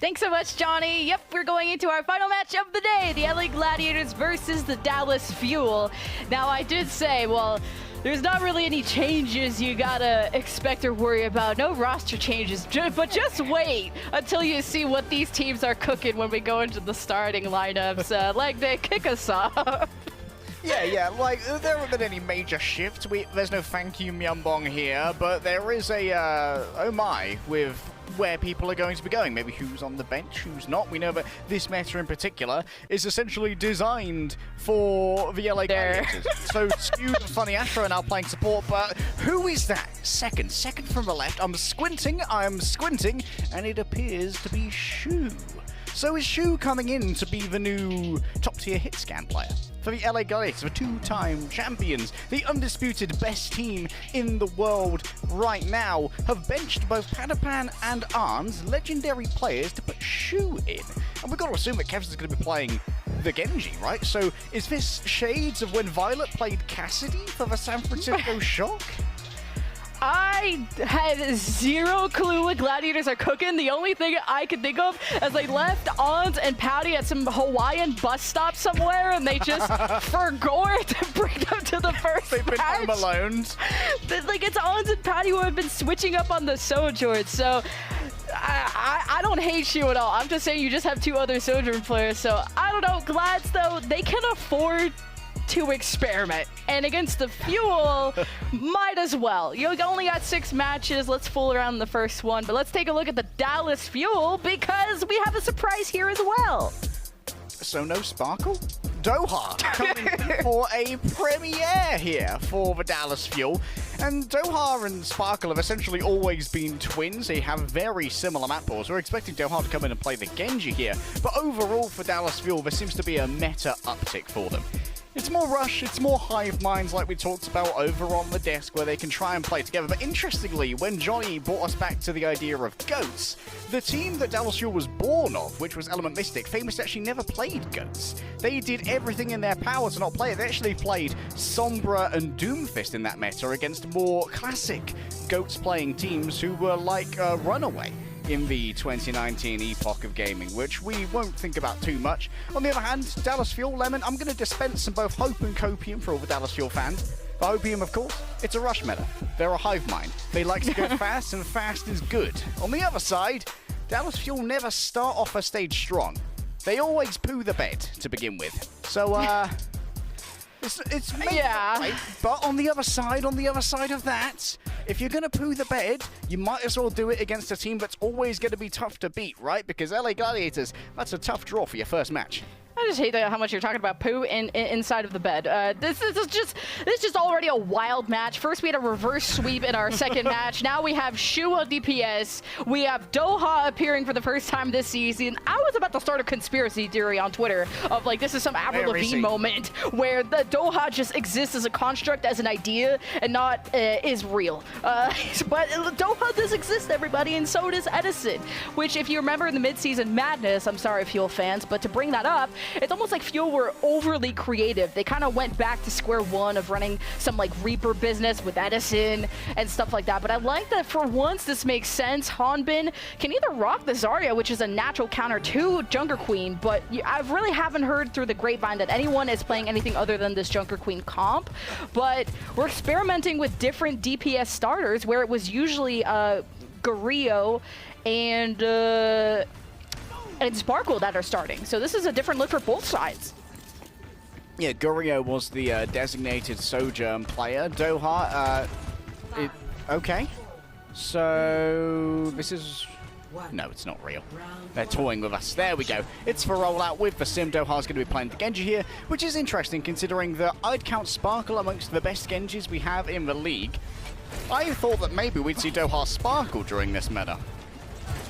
Thanks so much, Johnny. Yep, we're going into our final match of the day, the LA Gladiators versus the Dallas Fuel. Now, I did say, well, there's not really any changes you gotta expect or worry about. No roster changes, but just wait until you see what these teams are cooking when we go into the starting lineups. Like, they kick us off. Yeah, like, there haven't been any major shifts. There's no thank you Myeongbong here, but there is a, oh my, with where people are going to be going. Maybe who's on the bench, who's not. We know that this meta in particular is essentially designed for the LA Gladiators. So Skewed and Funny Astro are now playing support, but who is that? Second from the left. I'm squinting, and it appears to be Shu. So is Shu coming in to be the new top-tier hit scan player for the LA Gladiators, the two-time champions, the undisputed best team in the world right now, have benched both Padapan and Arns, legendary players, to put Shu in. And we've got to assume that Kev's is going to be playing the Genji, right? So is this shades of when Violet played Cassidy for the San Francisco Shock? I had zero clue what Gladiators are cooking. The only thing I could think of is they left Ons and Pouty at some Hawaiian bus stop somewhere, and they just forgot to bring them to the first They've been match. home alone. Like, it's Ons and Pouty who have been switching up on the Sojourn, so I don't hate you at all. I'm just saying you just have two other Sojourn players, so I don't know. Glads, though, they can afford to experiment, and against the Fuel, might as well. You only got 6 matches. Let's fool around in the first one, but let's take a look at the Dallas Fuel because we have a surprise here as well. So no Sparkle? Doha coming in for a premiere here for the Dallas Fuel. And Doha and Sparkle have essentially always been twins. They have very similar map balls. We're expecting Doha to come in and play the Genji here. But overall for Dallas Fuel, there seems to be a meta uptick for them. It's more Rush, it's more hive minds like we talked about over on the desk where they can try and play together. But interestingly, when Johnny brought us back to the idea of GOATs, the team that Dallas Fuel was born of, which was Element Mystic, Famous actually never played GOATs. They did everything in their power to not play it. They actually played Sombra and Doomfist in that meta against more classic GOATs playing teams who were like Runaway in the 2019 epoch of gaming, which we won't think about too much. On the other hand, Dallas Fuel, Lemon, I'm going to dispense some both Hope and Copium for all the Dallas Fuel fans. For Hopium, of course, it's a rush meta. They're a hive mind. They like to go fast, and fast is good. On the other side, Dallas Fuel never start off a stage strong. They always poo the bed to begin with. So, it's maybe not right, but on the other side of that, if you're going to poo the bed, you might as well do it against a team that's always going to be tough to beat, right? Because LA Gladiators, that's a tough draw for your first match. I just hate how much you're talking about poo inside of the bed. This is just already a wild match. First, we had a reverse sweep in our second match. Now we have Shu on DPS. We have Doha appearing for the first time this season. I was about to start a conspiracy theory on Twitter of like this is some Avril Lavigne moment where the Doha just exists as a construct, as an idea, and not is real. But Doha does exist, everybody, and so does Edison. Which, if you remember in the mid-season madness, I'm sorry, Fuel fans, but to bring that up, it's almost like Fuel were overly creative. They kind of went back to square one of running some like Reaper business with Edison and stuff like that. But I like that for once this makes sense. Hanbin can either rock the Zarya, which is a natural counter to Junker Queen, but I really haven't heard through the grapevine that anyone is playing anything other than this Junker Queen comp. But we're experimenting with different DPS starters where it was usually Gario and Sparkle that are starting. So this is a different look for both sides. Yeah, Gario was the designated Sojourn player. Doha, okay. So this is... No, it's not real. They're toying with us. There we go. It's for rollout with the Sim. Doha's going to be playing the Genji here, which is interesting considering that I'd count Sparkle amongst the best Genjis we have in the league. I thought that maybe we'd see Doha Sparkle during this meta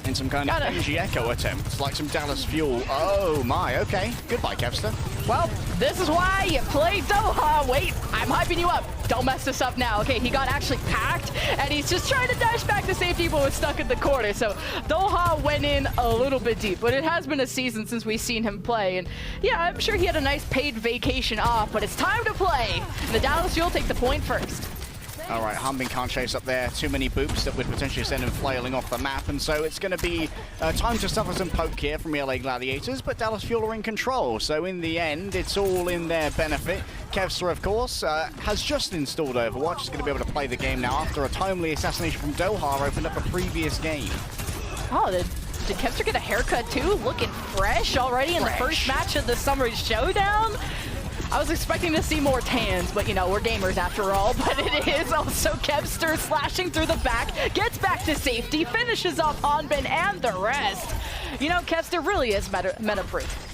in some kind of Genji Echo attempt, like some Dallas Fuel. Oh my, okay. Goodbye, Kevster. Well, this is why you play Doha. Wait, I'm hyping you up. Don't mess this up now. Okay, he got actually packed, and he's just trying to dash back to safety, but was stuck in the corner. So Doha went in a little bit deep, but it has been a season since we've seen him play. And yeah, I'm sure he had a nice paid vacation off, but it's time to play. And the Dallas Fuel take the point first. All right, Hanbin can't chase up there. Too many boops that would potentially send him flailing off the map, and so it's going to be time to suffer some poke here from LA Gladiators, but Dallas Fuel are in control, so in the end, it's all in their benefit. Kevster, of course, has just installed Overwatch. He's going to be able to play the game now after a timely assassination from Doha opened up the previous game. Oh, did Kevster get a haircut too? Looking fresh already in the first match of the Summer Showdown? I was expecting to see more tans, but you know, we're gamers after all. But it is also Kevster slashing through the back, gets back to safety, finishes off Hanbin and the rest. You know, Kevster really is meta-proof.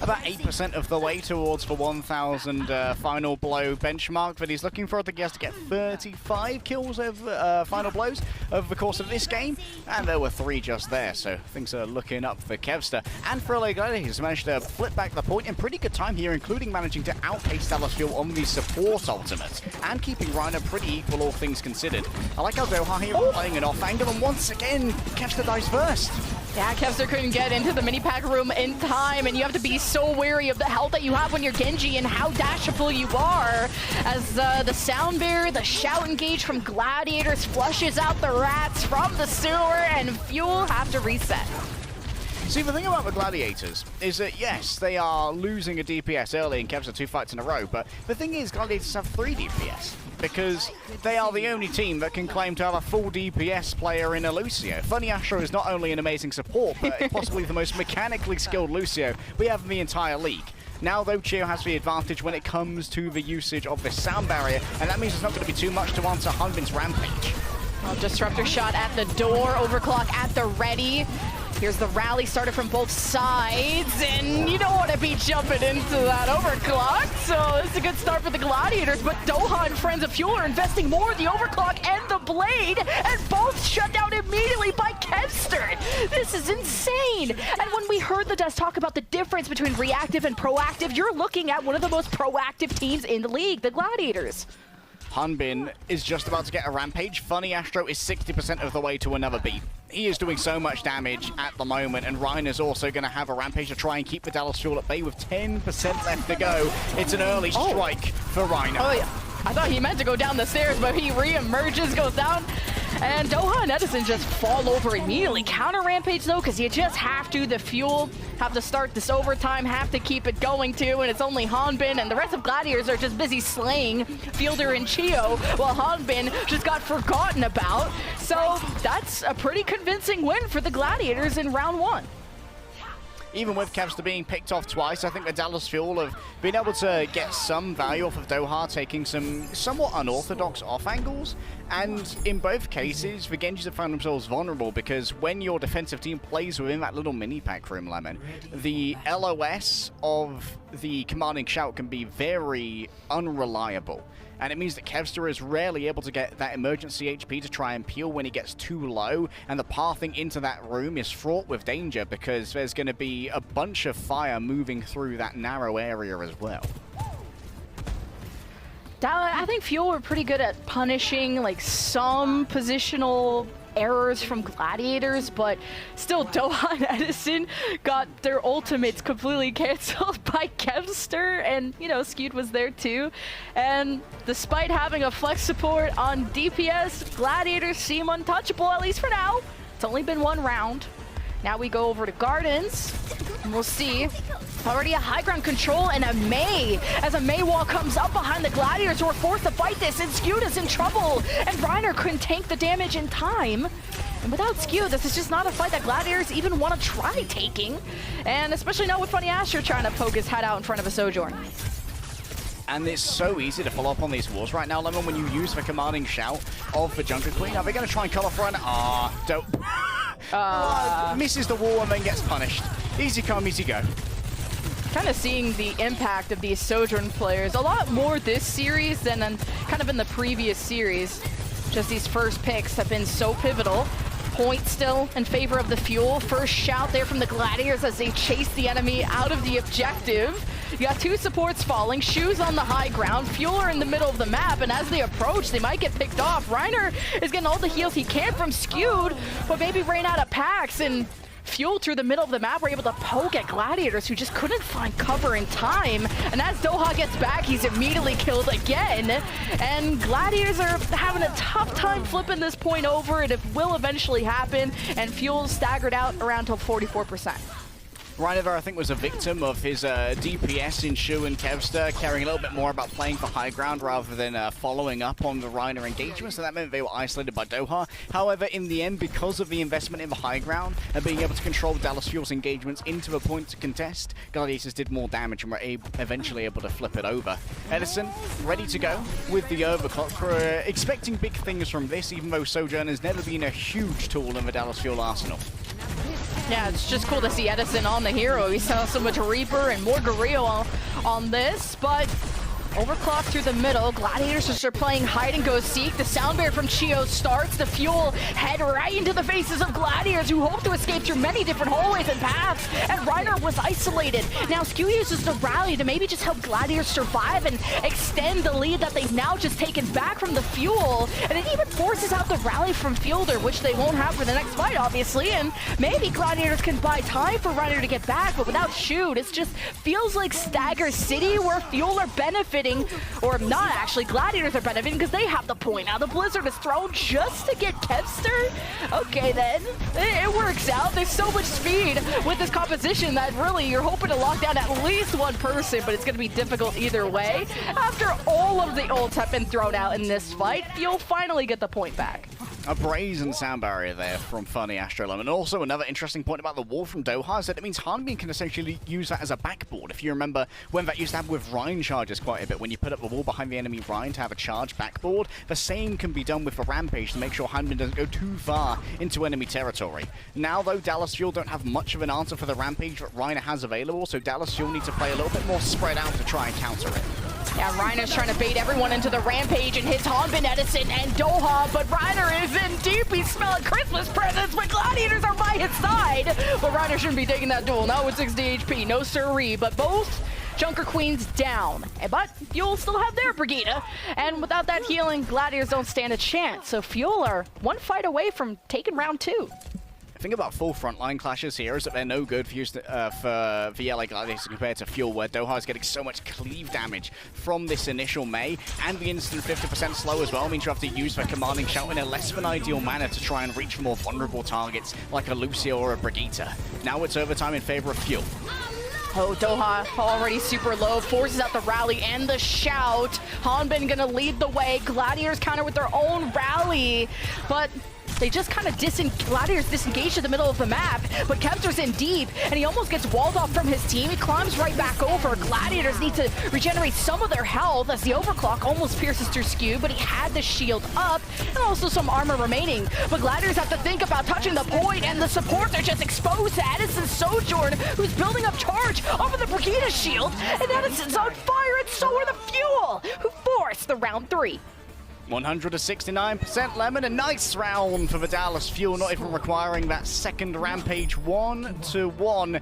About 8% of the way towards the 1,000 final blow benchmark, but he's looking for, I think he has to get 35 kills over final blows over the course of this game, and there were 3 just there, so things are looking up for Kevster. And for LA Gladiators, he's managed to flip back the point in pretty good time here, including managing to outpace Dallas Fuel on the support ultimate, and keeping Reiner pretty equal, all things considered. I like how Doha here playing an off angle, and once again, Kevster dies first. Yeah, Kevster couldn't get into the mini pack room in time, and you have to be so wary of the health that you have when you're Genji and how dashable you are. As the sound barrier, the shout engage from Gladiators flushes out the rats from the sewer, and Fuel have to reset. See, the thing about the Gladiators is that, yes, they are losing a DPS early in Kevster 2 fights in a row, but the thing is, Gladiators have 3 DPS, because they are the only team that can claim to have a full DPS player in a Lucio. Funny Astro is not only an amazing support, but possibly the most mechanically skilled Lucio we have in the entire league. Now, though, Chio has the advantage when it comes to the usage of this sound barrier, and that means it's not going to be too much to answer Hanbin's rampage. Well, Disruptor shot at the door, overclock at the ready. Here's the rally started from both sides, and you don't want to be jumping into that overclock, so it's a good start for the Gladiators, but Doha and Friends of Fuel are investing more in the overclock and the blade, and both shut down immediately by Kevster. This is insane! And when we heard the devs talk about the difference between reactive and proactive, you're looking at one of the most proactive teams in the league, the Gladiators. Hanbin is just about to get a rampage. Funny Astro is 60% of the way to another beat. He is doing so much damage at the moment, and Reiner's also going to have a rampage to try and keep the Dallas Fuel at bay with 10% left to go. It's an early strike for Reiner. Oh, yeah. I thought he meant to go down the stairs, but he re-emerges, goes down, and Doha and Edison just fall over immediately. Counter rampage, though, because you just have to. The Fuel have to start this overtime, have to keep it going, too, and it's only Hanbin, and the rest of Gladiators are just busy slaying Fielder and Chio, while Hanbin just got forgotten about. So that's a pretty convincing win for the Gladiators in round 1. Even with Kevster being picked off twice, I think the Dallas Fuel have been able to get some value off of Doha, taking some somewhat unorthodox off angles. And in both cases, the Genjis have found themselves vulnerable because when your defensive team plays within that little mini pack room, Lemon, the LOS of the commanding shout can be very unreliable. And it means that Kevster is rarely able to get that emergency HP to try and peel when he gets too low, and the pathing into that room is fraught with danger because there's going to be a bunch of fire moving through that narrow area as well. I think Fuel were pretty good at punishing like some positional errors from Gladiators, but still Doha and Edison got their ultimates completely canceled by Kevster, and you know, Skewed was there too. And despite having a flex support on DPS, Gladiators seem untouchable, at least for now. It's only been 1 round. Now we go over to Gardens, and we'll see. Already a high ground control and a Mei, as a Mei wall comes up behind the Gladiators who are forced to fight this, and Skewed is in trouble, and Reiner couldn't tank the damage in time. And without Skewed, this is just not a fight that Gladiators even want to try taking, and especially now with Funny Asher trying to poke his head out in front of a Sojourn. And it's so easy to follow up on these walls right now, Lemon, when you use the commanding shout of the Junker Queen. Are they going to try and cut off Reiner? Don't. Misses the wall and then gets punished. Easy come, easy go. Kind of seeing the impact of these Sojourn players a lot more this series than kind of in the previous series. Just these first picks have been so pivotal. Point still in favor of the Fuel. First shout there from the Gladiators as they chase the enemy out of the objective. You got 2 supports falling, Shoes on the high ground, Fuel are in the middle of the map, and as they approach, they might get picked off. Reiner is getting all the heals he can from Skewed, but maybe ran out of packs, and Fuel through the middle of the map were able to poke at Gladiators, who just couldn't find cover in time. And as Doha gets back, he's immediately killed again. And Gladiators are having a tough time flipping this point over, and it will eventually happen. And Fuel staggered out around till 44%. Reiner, I think, was a victim of his DPS in Shu and Kevster, caring a little bit more about playing for high ground rather than following up on the Reiner engagement, so that meant they were isolated by Doha. However, in the end, because of the investment in the high ground and being able to control Dallas Fuel's engagements into a point to contest, Gladiators did more damage and were eventually able to flip it over. Edison, ready to go with the overclock. We're expecting big things from this, even though Sojourner's never been a huge tool in the Dallas Fuel arsenal. Yeah, it's just cool to see Edison on the hero. He saw so much Reaper and more Gorilla on this, but overclock through the middle. Gladiators just are playing hide and go seek. The sound bear from Chio starts. The Fuel head right into the faces of Gladiators, who hope to escape through many different hallways and paths. And Reiner was isolated. Now Skew uses the rally to maybe just help Gladiators survive and extend the lead that they've now just taken back from the Fuel. And it even forces out the rally from Fielder, which they won't have for the next fight, obviously. And maybe Gladiators can buy time for Reiner to get back, but without Shoot, it just feels like Stagger City, where Fuel are benefiting, or not actually, Gladiators are benefiting because they have the point. Now the Blizzard is thrown just to get Kevster. Okay then, it works out. There's so much speed with this composition that really you're hoping to lock down at least one person, but it's going to be difficult either way. After all of the ults have been thrown out in this fight, you'll finally get the point back. A brazen sound barrier there from Funny Astrolum. And also another interesting point about the wall from Doha is that it means Hanbin can essentially use that as a backboard. If you remember when that used to happen with Rhine charges quite a bit, when you put up a wall behind the enemy Rhine to have a charge backboard, the same can be done with the Rampage to make sure Hanbin doesn't go too far into enemy territory. Now though, Dallas Fuel don't have much of an answer for the Rampage that Reiner has available, so Dallas Fuel needs to play a little bit more spread out to try and counter it. Yeah, Reiner's trying to bait everyone into the Rampage and hits Hanbin, Edison, and Doha, but Reiner is in deep. He's smelling Christmas presents, but Gladiators are by his side. But Reiner shouldn't be taking that duel, not with 60 HP, no siree, but both Junker Queens down. But Fuel still have their Brigida, and without that healing, Gladiators don't stand a chance. So Fuel are one fight away from taking round 2. The thing about full frontline clashes here is that they're no good for the LA Gladiators compared to Fuel, where Doha is getting so much cleave damage from this initial Mei, and the instant 50% slow as well means you have to use their commanding shout in a less than ideal manner to try and reach more vulnerable targets like a Lucio or a Brigitte. Now it's overtime in favor of Fuel. Oh, Doha already super low, forces out the rally and the shout. Hanbin gonna lead the way. Gladiators counter with their own rally, but they just kind of Gladiators disengaged in the middle of the map, but Kevster's in deep, and he almost gets walled off from his team. He climbs right back over. Gladiators need to regenerate some of their health as the overclock almost pierces through Skew, but he had the shield up and also some armor remaining. But Gladiators have to think about touching the point, and the supports are just exposed to Edison's Sojourn, who's building up charge off of the Brigida shield, and Edison's on fire, and so are the Fuel, who force the round 3. 169% Lemon, a nice round for the Dallas Fuel, not even requiring that second Rampage 1-1.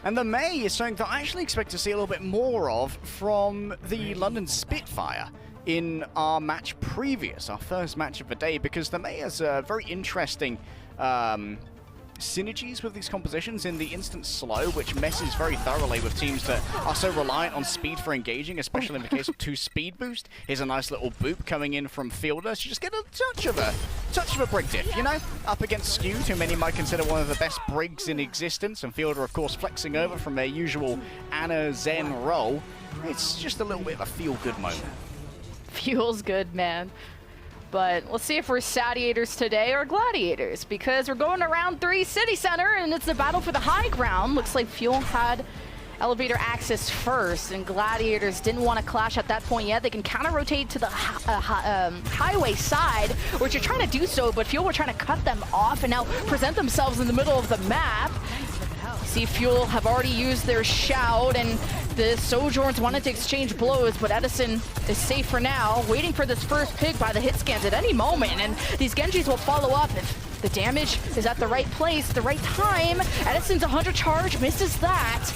And the Mei is something that I actually expect to see a little bit more of from the London Spitfire in our match previous, our first match of the day, because the Mei has a very interesting synergies with these compositions in the instant slow, which messes very thoroughly with teams that are so reliant on speed for engaging, especially in the case of 2 speed boost. Here's a nice little boop coming in from Fielder, so you just get a touch of a Brig diff, you know? Up against Skewed, who many might consider one of the best Brigs in existence, and Fielder, of course, flexing over from their usual Ana Zen role. It's just a little bit of a feel-good moment. Feels good, man. But let's see if we're Satiators today or Gladiators, because we're going to round 3 City Center, and it's the battle for the high ground. Looks like Fuel had elevator access first, and Gladiators didn't want to clash at that point yet. They can counter-rotate to the highway side, which you're trying to do so, but Fuel were trying to cut them off and now present themselves in the middle of the map. See, Fuel have already used their shout, and the Sojourns wanted to exchange blows, but Edison is safe for now, waiting for this first pick by the hit scans at any moment, and these Genjis will follow up if the damage is at the right place, the right time. Edison's 100 charge, misses that.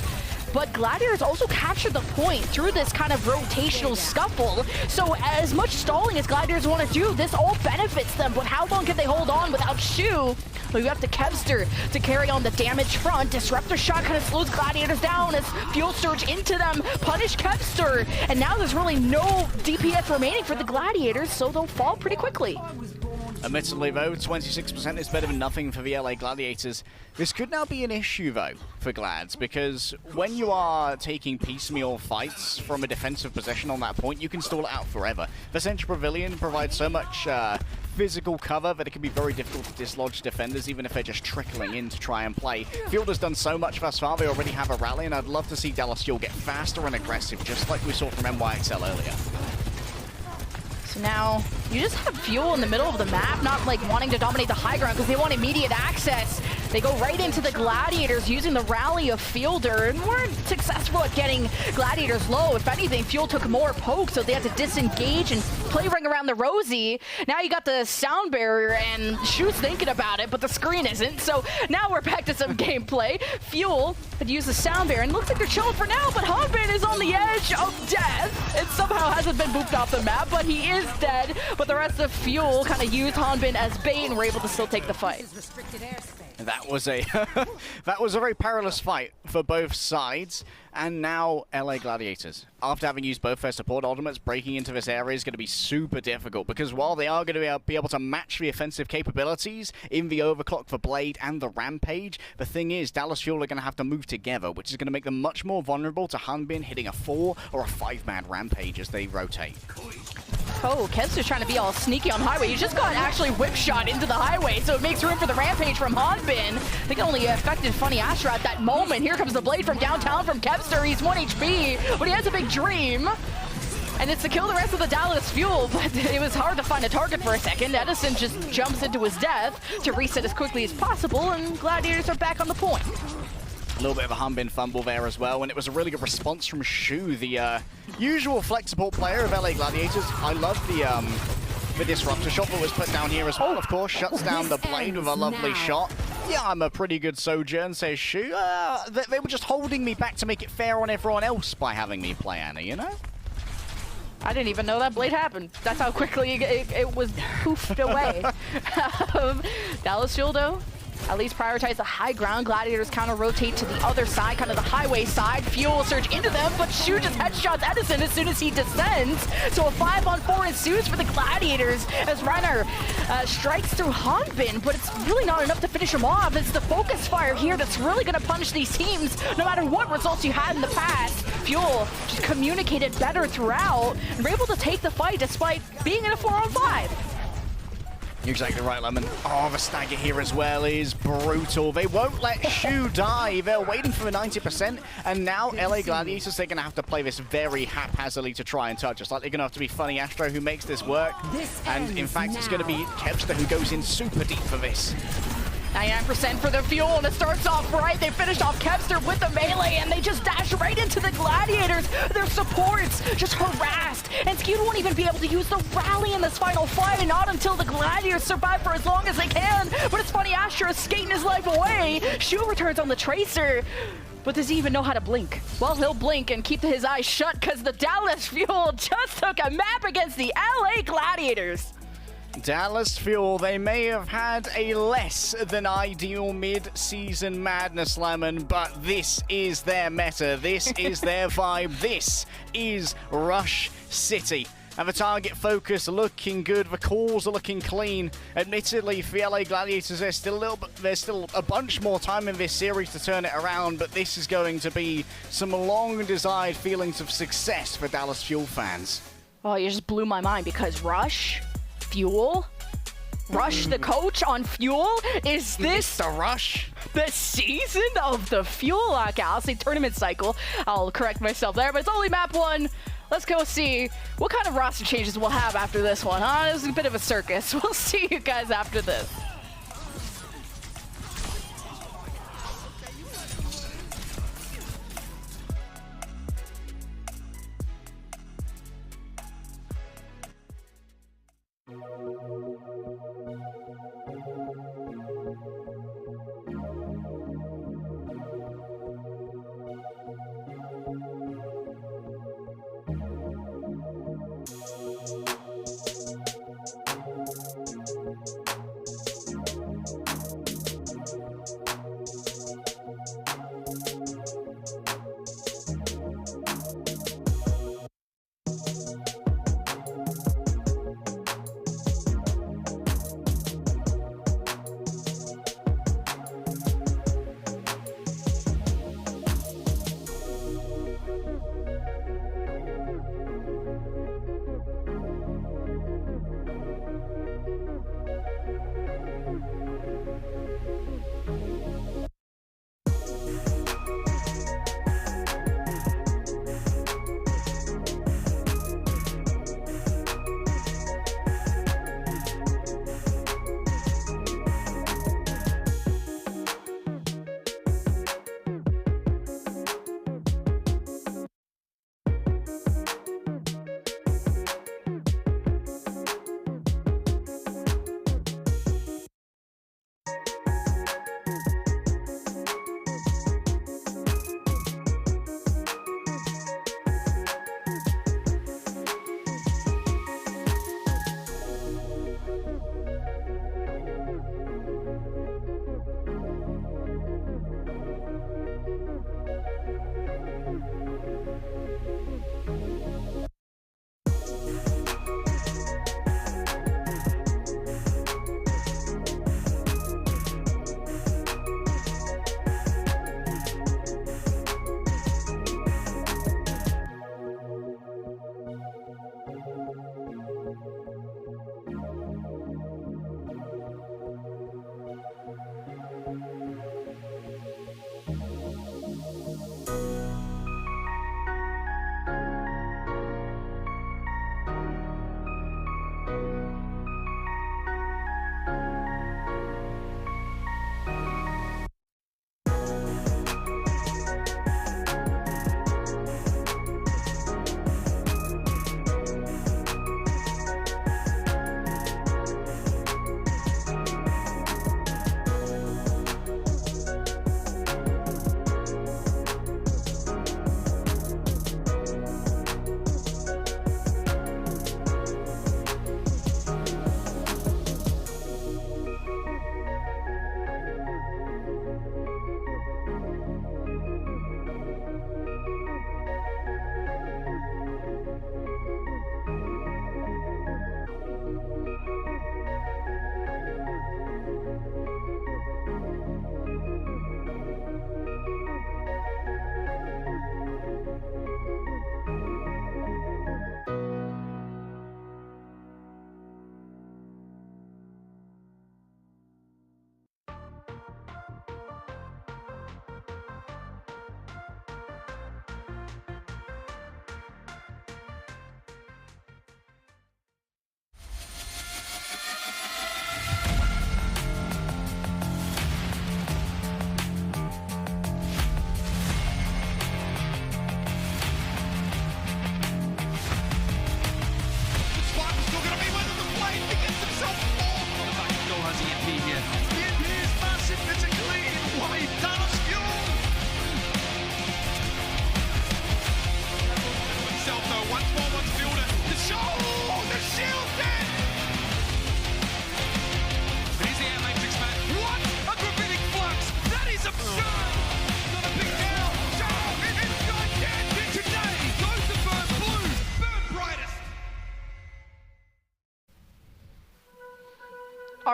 but Gladiators also captured the point through this kind of rotational scuffle. So as much stalling as Gladiators want to do, this all benefits them, but how long can they hold on without Shu? We have to Kevster to carry on the damage front. Disruptor shot kind of slows Gladiators down as Fuel Surge into them, punish Kevster, and now there's really no DPS remaining for the Gladiators, so they'll fall pretty quickly. Admittedly, though, 26% is better than nothing for the LA Gladiators. This could now be an issue, though, for Glads, because when you are taking piecemeal fights from a defensive position on that point, you can stall it out forever. The Central Pavilion provides so much physical cover that it can be very difficult to dislodge defenders, even if they're just trickling in to try and play. Field has done so much thus far, they already have a rally, and I'd love to see Dallas Fuel get faster and aggressive, just like we saw from NYXL earlier. So now, you just have Fuel in the middle of the map, not like wanting to dominate the high ground because they want immediate access. They go right into the Gladiators using the rally of Fielder and weren't successful at getting Gladiators low. If anything, Fuel took more poke, so they had to disengage and play ring around the Rosie. Now you got the sound barrier and Shu's thinking about it, but the screen isn't. So now we're back to some gameplay. Fuel had used the sound barrier and looks like they're chilling for now, but Hanbin is on the edge of death. It somehow hasn't been booped off the map, but he is dead. But the rest of Fuel kind of used Hanbin as bait and were able to still take the fight. That was a that was a very perilous fight for both sides. And now LA Gladiators, after having used both their support ultimates, breaking into this area is going to be super difficult, because while they are going to be able to match the offensive capabilities in the overclock for Blade and the Rampage, the thing is Dallas Fuel are going to have to move together, which is going to make them much more vulnerable to Hanbin hitting a 4 or a 5-man Rampage as they rotate. Oh, Kevster's trying to be all sneaky on highway. He just got actually whip shot into the highway, so it makes room for the Rampage from Hanbin. I think it only affected Funny Astra at that moment. Here comes the Blade from downtown from Kevster. He's 1 HP, but he has a big dream. And it's to kill the rest of the Dallas Fuel, but it was hard to find a target for a second. Edison just jumps into his death to reset as quickly as possible, and Gladiators are back on the point. A little bit of a Hanbin fumble there as well, and it was a really good response from Shu, the usual flex support player of LA Gladiators. I love the disruptor shot that was put down here as well, of course. Shuts down the Blade with a lovely shot. Yeah, I'm a pretty good Sojourn, says Shu. They were just holding me back to make it fair on everyone else by having me play Anna, you know? I didn't even know that Blade happened. That's how quickly it was poofed away. Dallas Fuel, though, at least prioritize the high ground. Gladiators counter-rotate to the other side, kind of the highway side. Fuel surge into them, but Shu just headshots Edison as soon as he descends. So a 5-on-4 ensues for the Gladiators as Reiner strikes through Hanbin, but it's really not enough to finish him off. It's the focus fire here that's really going to punish these teams, no matter what results you had in the past. Fuel just communicated better throughout and were able to take the fight despite being in a 4-on-5. You're exactly right, Lemon. Oh, the stagger here as well is brutal. They won't let Shu die. They're waiting for the 90%, and now LA Gladiators, they're going to have to play this very haphazardly to try and touch us. Like, they're going to have to be Funny Astro who makes this work, and in fact, it's going to be Kevster who goes in super deep for this. 99% for the Fuel, and it starts off right. They finished off Kevster with the melee, and they just dash right into the Gladiators. Their supports just harassed, and Skewed won't even be able to use the rally in this final fight, and not until the Gladiators survive for as long as they can. But it's Funny Astra skating his life away. Shu returns on the Tracer. But does he even know how to blink? Well, he'll blink and keep his eyes shut, because the Dallas Fuel just took a map against the LA Gladiators. Dallas Fuel, they may have had a less than ideal mid-season madness, Lemon, but this is their meta, this is their vibe, this is Rush City. And the target focus looking good, the calls are looking clean. Admittedly, for the LA Gladiators, there's still a bunch more time in this series to turn it around, but this is going to be some long-desired feelings of success for Dallas Fuel fans. Oh, you just blew my mind, because Rush, Fuel, Rush the coach on Fuel? Is this the Rush? The season of the Fuel lockout? I'll say tournament cycle. I'll correct myself there, but it's only map 1. Let's go see what kind of roster changes we'll have after this one, huh? It was a bit of a circus. We'll see you guys after this.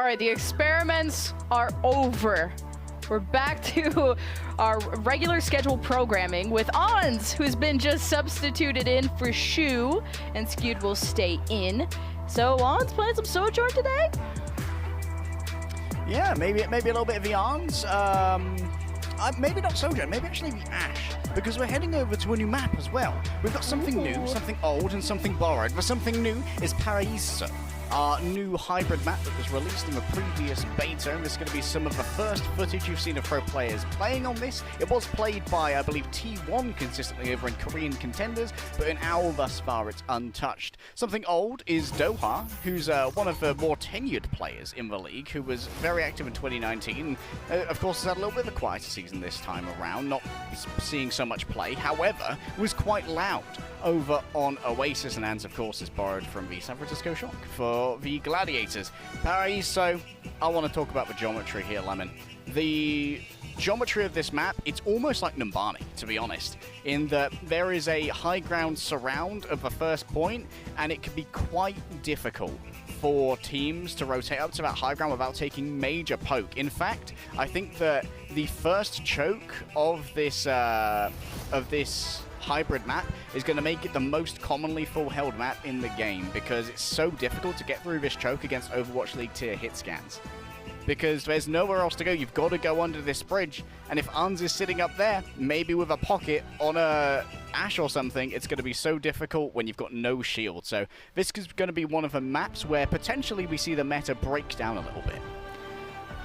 right, the experiments are over. We're back to our regular scheduled programming with Ons, who's been just substituted in for Shu, and Skewed will stay in. So Ons playing some Sojourn today? Yeah, maybe a little bit of the Ons. Maybe not Sojourn, maybe actually the Ash, because we're heading over to a new map as well. We've got something new, something old, and something borrowed. But something new is Paraiso, our new hybrid map that was released in the previous beta, and this is going to be some of the first footage you've seen of pro players playing on this. It was played by, I believe, T1 consistently over in Korean contenders, but in OWL thus far it's untouched. Something old is Doha, who's one of the more tenured players in the league, who was very active in 2019. Of course, has had a little bit of a quieter season this time around, not seeing so much play. However, was quite loud over on Oasis, and Ans, of course, is borrowed from the San Francisco Shock for the Gladiators. Paraiso, I want to talk about the geometry here, Lemon. The geometry of this map, it's almost like Numbani, to be honest, in that there is a high ground surround of the first point, and it can be quite difficult for teams to rotate up to that high ground without taking major poke. In fact, I think that the first choke of this hybrid map is going to make it the most commonly full-held map in the game, because it's so difficult to get through this choke against Overwatch League tier hit scans. Because there's nowhere else to go. You've got to go under this bridge, and if Uns is sitting up there, maybe with a pocket on a Ash or something, it's going to be so difficult when you've got no shield. So this is going to be one of the maps where potentially we see the meta break down a little bit.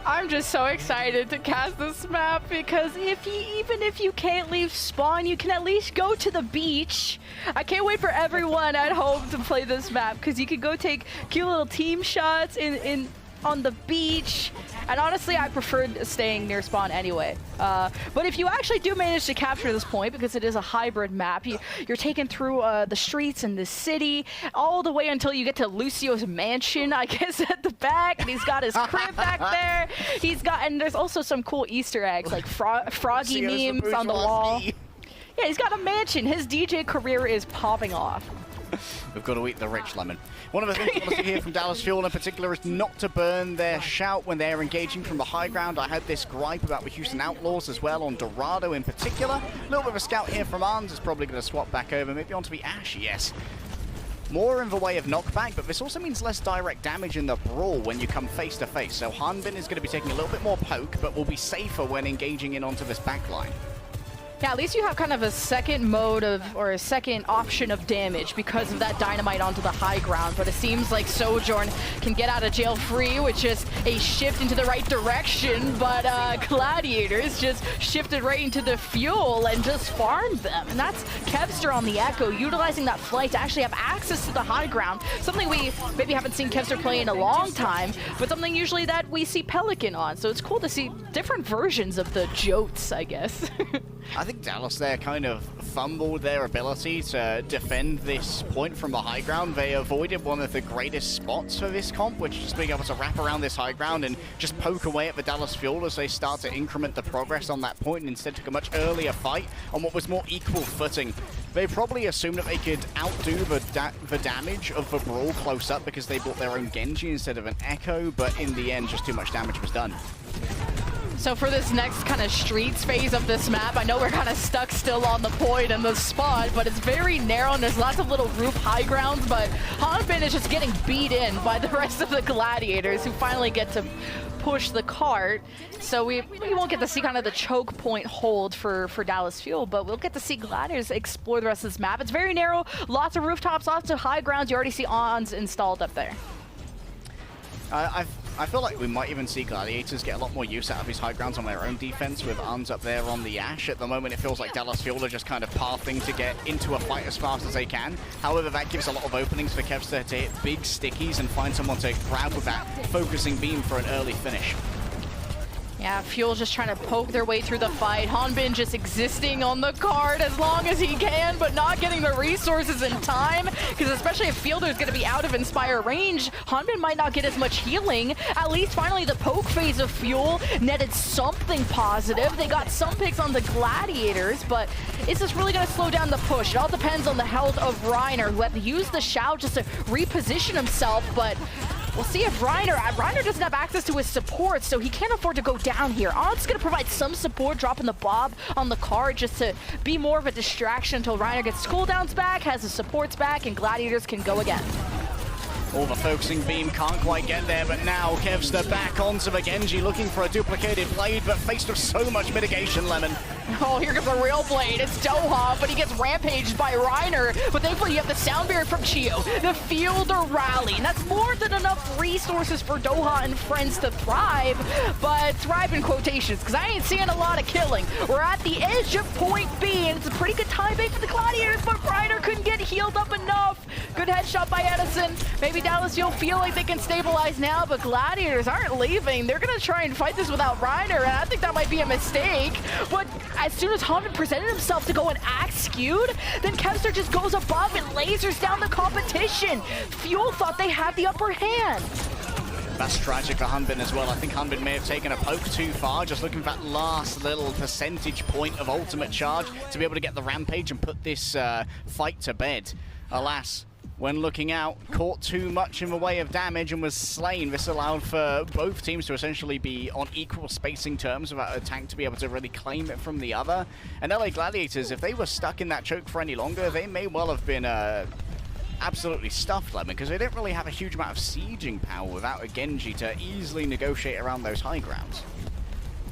I'm just so excited to cast this map, because even if you can't leave spawn, you can at least go to the beach. I can't wait for everyone at home to play this map, because you can go take cute little team shots on the beach. And honestly, I preferred staying near spawn anyway. But if you actually do manage to capture this point, because it is a hybrid map, you're taken through the streets in the city, all the way until you get to Lucio's mansion, I guess, at the back. And he's got his crib back there. And there's also some cool Easter eggs, like froggy memes on the wall. Yeah, he's got a mansion. His DJ career is popping off. We've got to eat the rich, Lemon. One of the things I want to see here from Dallas Fuel in particular is not to burn their shout when they're engaging from the high ground. I had this gripe about the Houston Outlaws as well, on Dorado in particular. A little bit of a scout here from Arns. Is probably going to swap back over, maybe onto the Ash, yes. More in the way of knockback, but this also means less direct damage in the brawl when you come face to face. So Hanbin is going to be taking a little bit more poke, but will be safer when engaging in onto this backline. Yeah, at least you have kind of a second mode of, or a second option of damage because of that dynamite onto the high ground. But it seems like Sojourn can get out of jail free with just a shift into the right direction. But Gladiators just shifted right into the fuel and just farmed them. And that's Kevster on the Echo, utilizing that flight to actually have access to the high ground. Something we maybe haven't seen Kevster play in a long time, but something usually that we see Pelican on. So it's cool to see different versions of the Jotes, I guess. I think Dallas there kind of fumbled their ability to defend this point from the high ground. They avoided one of the greatest spots for this comp, which is being able to wrap around this high ground and just poke away at the Dallas Fuel as they start to increment the progress on that point, and instead took a much earlier fight on what was more equal footing. They probably assumed that they could outdo the damage of the brawl close up because they bought their own Genji instead of an Echo, but in the end, just too much damage was done. So for this next kind of streets phase of this map, I know we're kind of stuck still on the point and the spot, but it's very narrow and there's lots of little roof high grounds, but Hanbin is just getting beat in by the rest of the Gladiators, who finally get to push the cart. So we won't get to see kind of the choke point hold for Dallas Fuel, but we'll get to see Gladiators explore the rest of this map. It's very narrow, lots of rooftops, lots of high grounds. You already see Ons installed up there. I feel like we might even see Gladiators get a lot more use out of these high grounds on their own defense with Uns up there on the Ash. At the moment, it feels like Dallas Fuel are just kind of pathing to get into a fight as fast as they can. However, that gives a lot of openings for Kevster to hit big stickies and find someone to grab with that focusing beam for an early finish. Yeah, Fuel just trying to poke their way through the fight. Hanbin just existing on the card as long as he can, but not getting the resources in time, because especially if Fielder's going to be out of Inspire range, Hanbin might not get as much healing. At least finally the poke phase of Fuel netted something positive. They got some picks on the Gladiators, but is this really going to slow down the push? It all depends on the health of Reiner, who had to use the shout just to reposition himself, but We'll see if Reiner doesn't have access to his support, so he can't afford to go down here. Odd's gonna provide some support, dropping the Bob on the card just to be more of a distraction until Reiner gets cooldowns back, has his supports back, and Gladiators can go again. All the focusing beam can't quite get there, but now Kevster back onto the Genji, looking for a duplicated blade, but faced with so much mitigation, Lemon. Oh, here comes a real blade. It's Doha, but he gets rampaged by Reiner. But thankfully, you have the sound barrier from Chio, the fielder rally, and that's more than enough resources for Doha and friends to thrive. But thrive in quotations, because I ain't seeing a lot of killing. We're at the edge of point B, and it's a pretty good time bait for the Gladiators, but Reiner couldn't get healed up enough. Good headshot by Edison. Maybe Dallas, you'll feel like they can stabilize now, but Gladiators aren't leaving. They're going to try and fight this without Reiner, and I think that might be a mistake. But as soon as Honvin presented himself to go and act skewed, then Kevster just goes above and lasers down the competition. Fuel thought they had the upper hand. That's tragic for Hunbin as well. I think Hunbin may have taken a poke too far, just looking for that last little percentage point of ultimate charge to be able to get the rampage and put this fight to bed. Alas, when looking out, caught too much in the way of damage and was slain. This allowed for both teams to essentially be on equal spacing terms without a tank to be able to really claim it from the other. And LA Gladiators, if they were stuck in that choke for any longer, they may well have been absolutely stuffed, Lemon, because they didn't really have a huge amount of sieging power without a Genji to easily negotiate around those high grounds.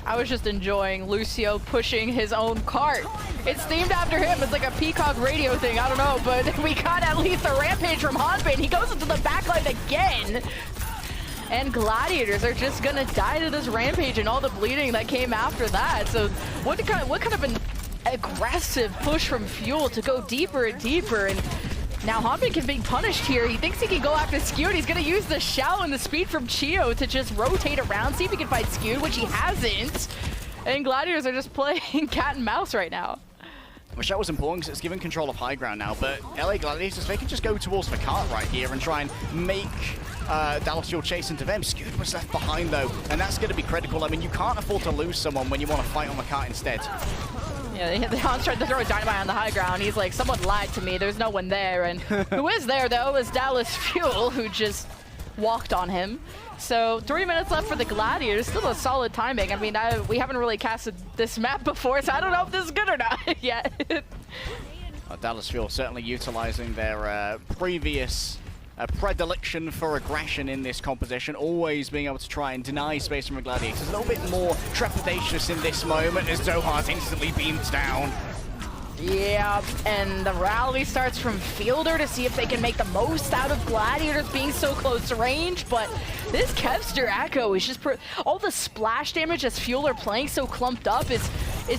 I was just enjoying Lucio pushing his own cart. It's themed after him. It's like a Peacock radio thing. I don't know, but we got at least a rampage from Hanbin. He goes into the backline again. And Gladiators are just going to die to this rampage and all the bleeding that came after that. So what kind of an aggressive push from Fuel to go deeper and deeper. And now Hanbin can be punished here. He thinks he can go after Skewed. He's going to use the Shao and the speed from Chio to just rotate around, see if he can fight Skewed, which he hasn't. And Gladiators are just playing cat and mouse right now. Which that was important because it's given control of high ground now, but LA Gladiators, they can just go towards the cart right here and try and make Dallas Fuel chase into them. Skewed was left behind though, and that's going to be critical. I mean, you can't afford to lose someone when you want to fight on the cart instead. Yeah, the Hans tried to throw a dynamite on the high ground. He's like, someone lied to me. There's no one there. And who is there, though, is Dallas Fuel, who just walked on him. So 3 minutes left for the Gladiators. Still a solid timing. I mean, we haven't really casted this map before, so I don't know if this is good or not yet. Dallas Fuel certainly utilizing their previous predilection for aggression in this composition, always being able to try and deny space from the Gladiators. A little bit more trepidatious in this moment as Dohar's instantly beamed down. Yeah, and the rally starts from Fielder to see if they can make the most out of Gladiators being so close to range, but this Kevster Echo is just all the splash damage as Fuel are playing so clumped up, it's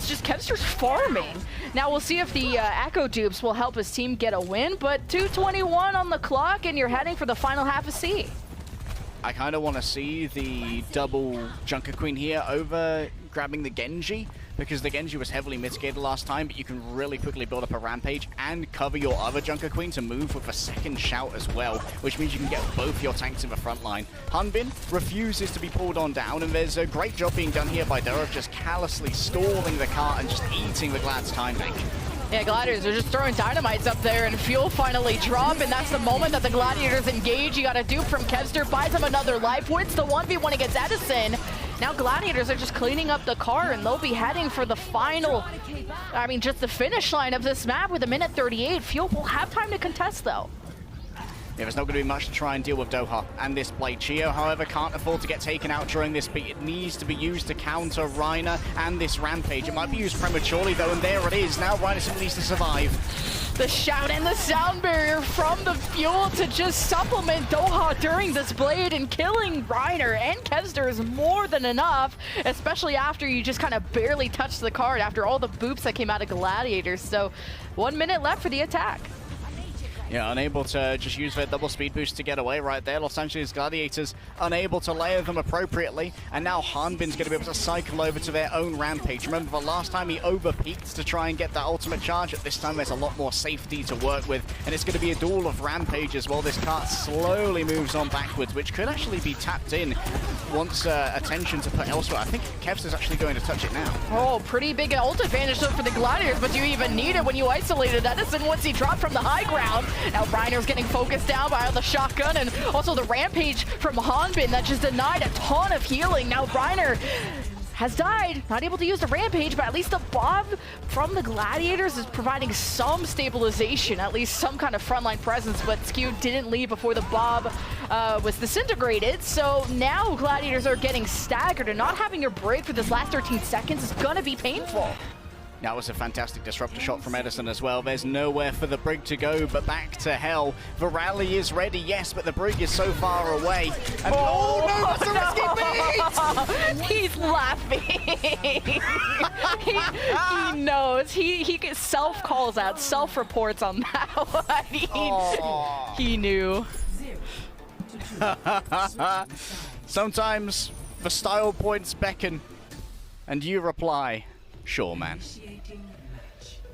just Kevster's farming. Now we'll see if the Echo dupes will help his team get a win, but 2:21 on the clock and you're heading for the final half of C. I kind of want to see the double Junker Queen here over grabbing the Genji, because the Genji was heavily mitigated last time, but you can really quickly build up a rampage and cover your other Junker Queen to move with a second shout as well, which means you can get both your tanks in the front line. Hanbin refuses to be pulled on down, and there's a great job being done here by Durov, just callously stalling the cart and just eating the Glad's time bank. Yeah, Gladiators are just throwing dynamites up there, and Fuel finally drop, and that's the moment that the Gladiators engage. You got a dupe from Kevster, buys him another life, wins the 1v1 against Edison. Now Gladiators are just cleaning up the car, and they'll be heading for the final, I mean, just the finish line of this map with a minute 38. Fuel will have time to contest, though. Yeah, there's not going to be much to try and deal with Doha and this blade. Chio, however, can't afford to get taken out during this beat. It needs to be used to counter Reiner and this rampage. It might be used prematurely, though, and there it is. Now Reiner simply needs to survive. The shout and the sound barrier from the Fuel to just supplement Doha during this blade, and killing Reiner and Kevster is more than enough, especially after you just kind of barely touched the card after all the boops that came out of Gladiators. So 1 minute left for the attack. Yeah, unable to just use their double speed boost to get away right there. Los Angeles Gladiators unable to layer them appropriately. And now Hanbin's going to be able to cycle over to their own rampage. Remember, the last time he over-peaked to try and get that ultimate charge. At this time, there's a lot more safety to work with. And it's going to be a duel of rampages while this cart slowly moves on backwards, which could actually be tapped in wants attention to put elsewhere. I think Kevs is actually going to touch it now. Oh, pretty big ult advantage for the Gladiators, but do you even need it when you isolated Edison once he dropped from the high ground? Now Reiner's getting focused down by the shotgun and also the rampage from Hanbin that just denied a ton of healing. Now Reiner has died, not able to use the rampage, but at least the Bob from the Gladiators is providing some stabilization, at least some kind of frontline presence, but Skew didn't leave before the Bob was disintegrated, so now Gladiators are getting staggered, and not having your break for this last 13 seconds is gonna be painful. That was a fantastic disruptor shot from Edison as well. There's nowhere for the Brig to go but back to hell. The rally is ready, yes, but the Brig is so far away. And oh no, that's a risky beat! He's laughing. he knows. He self-calls out, self-reports on that one. He knew. Sometimes the style points beckon, and you reply, sure, man.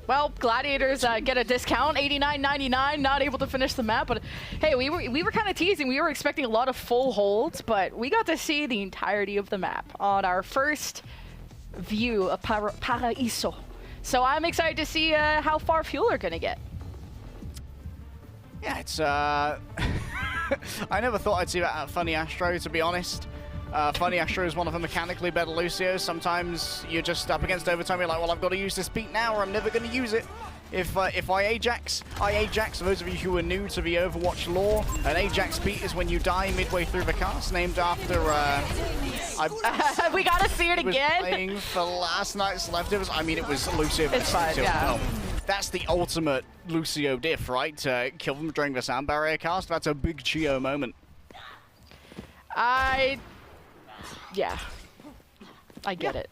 Well, Gladiators get a discount, $89.99, not able to finish the map, but hey, we were kind of teasing. We were expecting a lot of full holds, but we got to see the entirety of the map on our first view of Paraiso. So I'm excited to see how far Fuel are going to get. Yeah, it's I never thought I'd see that at Funny Astro, to be honest. Funny Astro is one of the mechanically better Lucios. Sometimes you're just up against overtime, you're like, well, I've got to use this beat now or I'm never going to use it. If I Ajax, for those of you who are new to the Overwatch lore, an Ajax beat is when you die midway through the cast, named after, we got to see it again. Playing for last night's leftovers. I mean, it was Lucio. It's fine, yeah. That's the ultimate Lucio diff, right? To kill them during the sound barrier cast. That's a big Chio moment. Yeah, I get it.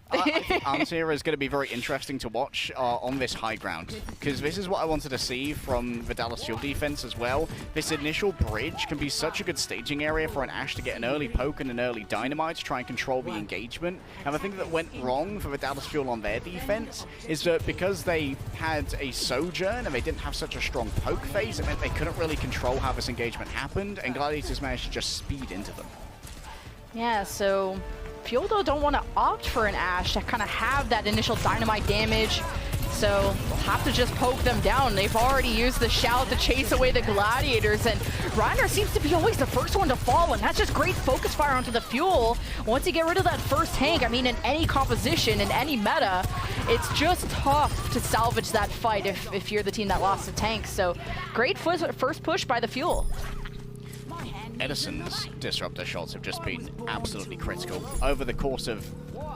I think Antir is going to be very interesting to watch on this high ground, because this is what I wanted to see from the Dallas Fuel defense as well. This initial bridge can be such a good staging area for an Ashe to get an early poke and an early dynamite to try and control the engagement. And the thing that went wrong for the Dallas Fuel on their defense is that because they had a sojourn and they didn't have such a strong poke phase, it meant they couldn't really control how this engagement happened, and Gladiators managed to just speed into them. Yeah, so Fuel though don't want to opt for an Ashe to kind of have that initial dynamite damage, so they'll have to just poke them down. They've already used the shout to chase away the Gladiators, and Reiner seems to be always the first one to fall, and that's just great focus fire onto the Fuel. Once you get rid of that first tank, I mean, in any composition, in any meta, it's just tough to salvage that fight if you're the team that lost the tank. So great first push by the Fuel. Edison's disruptor shots have just been absolutely critical over the course of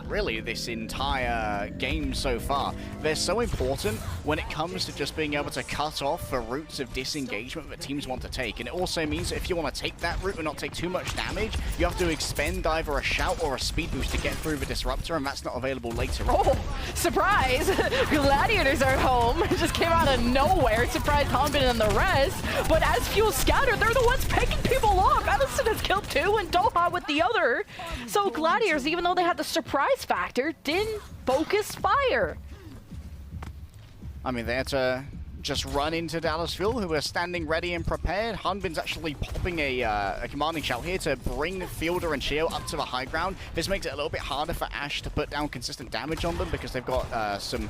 really this entire game so far. They're so important when it comes to just being able to cut off the routes of disengagement that teams want to take. And it also means that if you want to take that route and not take too much damage, you have to expend either a shout or a speed boost to get through the disruptor, and that's not available later on. Oh, surprise! Gladiators are home. It just came out of nowhere. Surprised Hanbin and the rest. But as Fuel scattered, they're the ones picking people off. Edison has killed 2 and Doha with the other. So Gladiators, even though they had the surprise factor, didn't focus fire. I mean, they had to just run into Dallas Fuel, who are standing ready and prepared. Hanbin's actually popping a commanding shout here to bring Fielder and Chio up to the high ground. This makes it a little bit harder for Ashe to put down consistent damage on them because they've got some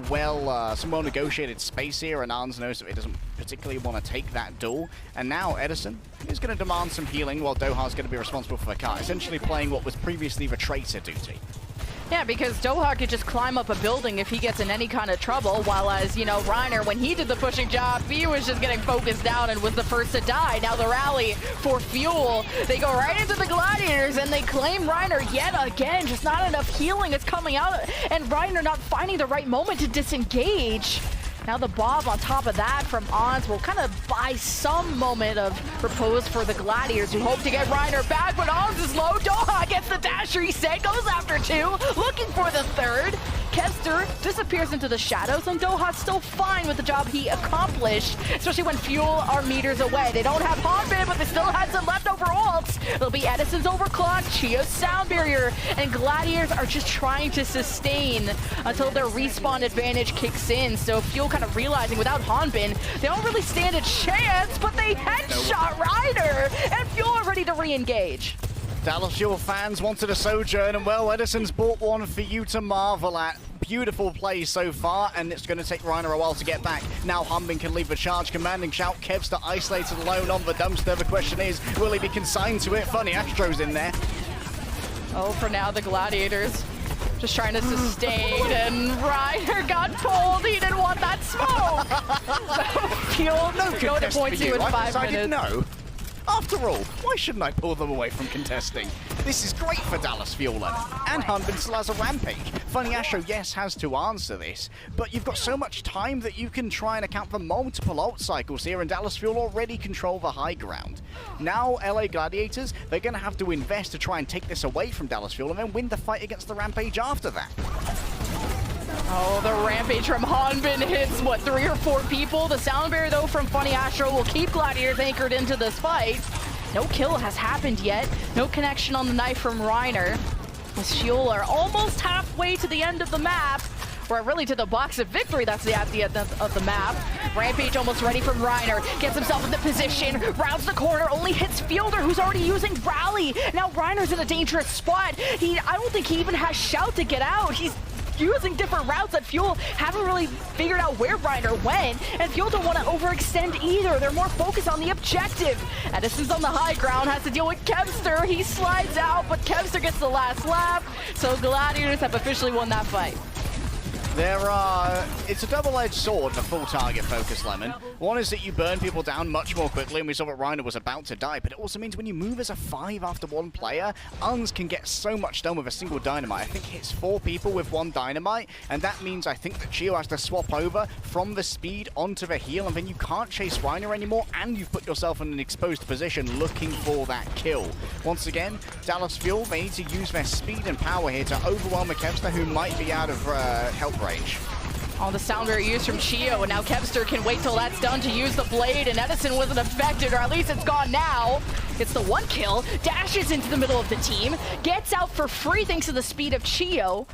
well-negotiated space here, and Arns knows that he doesn't particularly want to take that duel. And now Edison is going to demand some healing while Doha's going to be responsible for the car, essentially playing what was previously the traitor duty. Yeah, because Doha could just climb up a building if he gets in any kind of trouble, while as, you know, Reiner, when he did the pushing job, he was just getting focused down and was the first to die. Now the rally for Fuel, they go right into the Gladiators and they claim Reiner yet again. Just not enough healing is coming out, and Reiner not finding the right moment to disengage. Now the Bob on top of that from Ons will kind of buy some moment of repose for the Gladiators, who hope to get Reiner back, but Ons is low. Doha gets the dash reset, goes after 2, looking for the 3rd. Kester disappears into the shadows, and Doha's still fine with the job he accomplished, especially when Fuel are meters away. They don't have Hanbin, but they still have some leftover ults. It'll be Edison's overclock, Chio's sound barrier, and Gladiators are just trying to sustain until their respawn advantage kicks in. So Fuel kind of realizing without Hanbin, they don't really stand a chance, but they headshot Reiner, and Fuel are ready to re-engage. Dallas Fuel fans wanted a sojourn, and well, Edison's bought one for you to marvel at. Beautiful play so far, and it's going to take Reiner a while to get back. Now Humbin can leave the charge, commanding shout. Kevster isolated alone on the dumpster. The question is, will he be consigned to it? Funny Astro's in there. Oh, for now, the Gladiators just trying to sustain, and Reiner got pulled. He didn't want that smoke. Fuel going to point to you in 5 minutes. No. After all, why shouldn't I pull them away from contesting? This is great for Dallas Fuel, and Humbin still has a rampage. Funny Astro, yes, has to answer this, but you've got so much time that you can try and account for multiple ult cycles here, and Dallas Fuel already control the high ground. Now, LA Gladiators, they're going to have to invest to try and take this away from Dallas Fuel and then win the fight against the rampage after that. Oh, the rampage from Hanbin hits, what, 3 or 4 people? The sound barrier, though, from Funny Astro will keep Gladiators anchored into this fight. No kill has happened yet. No connection on the knife from Reiner. As Fuel are almost halfway to the end of the map. Or really to the box of victory, that's at the end of the map. Rampage almost ready from Reiner. Gets himself in the position, rounds the corner, only hits Fielder, who's already using Rally. Now Reiner's in a dangerous spot. I don't think he even has Shout to get out. He's using different routes that Fuel haven't really figured out where Reiner went, and Fuel don't want to overextend either. They're more focused on the objective. Edison's on the high ground, has to deal with Kevster. He slides out, but Kevster gets the last lap, so Gladiators have officially won that fight. It's a double-edged sword for full target focus, Lemon. One is that you burn people down much more quickly, and we saw that Reiner was about to die, but it also means when you move as a 5 after 1 player, Uns can get so much done with a single dynamite. I think it hits 4 people with 1 dynamite, and that means I think that Chio has to swap over from the speed onto the heal, and then you can't chase Reiner anymore, and you've put yourself in an exposed position looking for that kill. Once again, Dallas Fuel, they need to use their speed and power here to overwhelm a Kevster who might be out of help range. All the sound barrier used from Chio, and now Kevster can wait till that's done to use the blade, and Edison wasn't affected, or at least it's gone now. It's the 1 kill, dashes into the middle of the team, gets out for free thanks to the speed of Chio,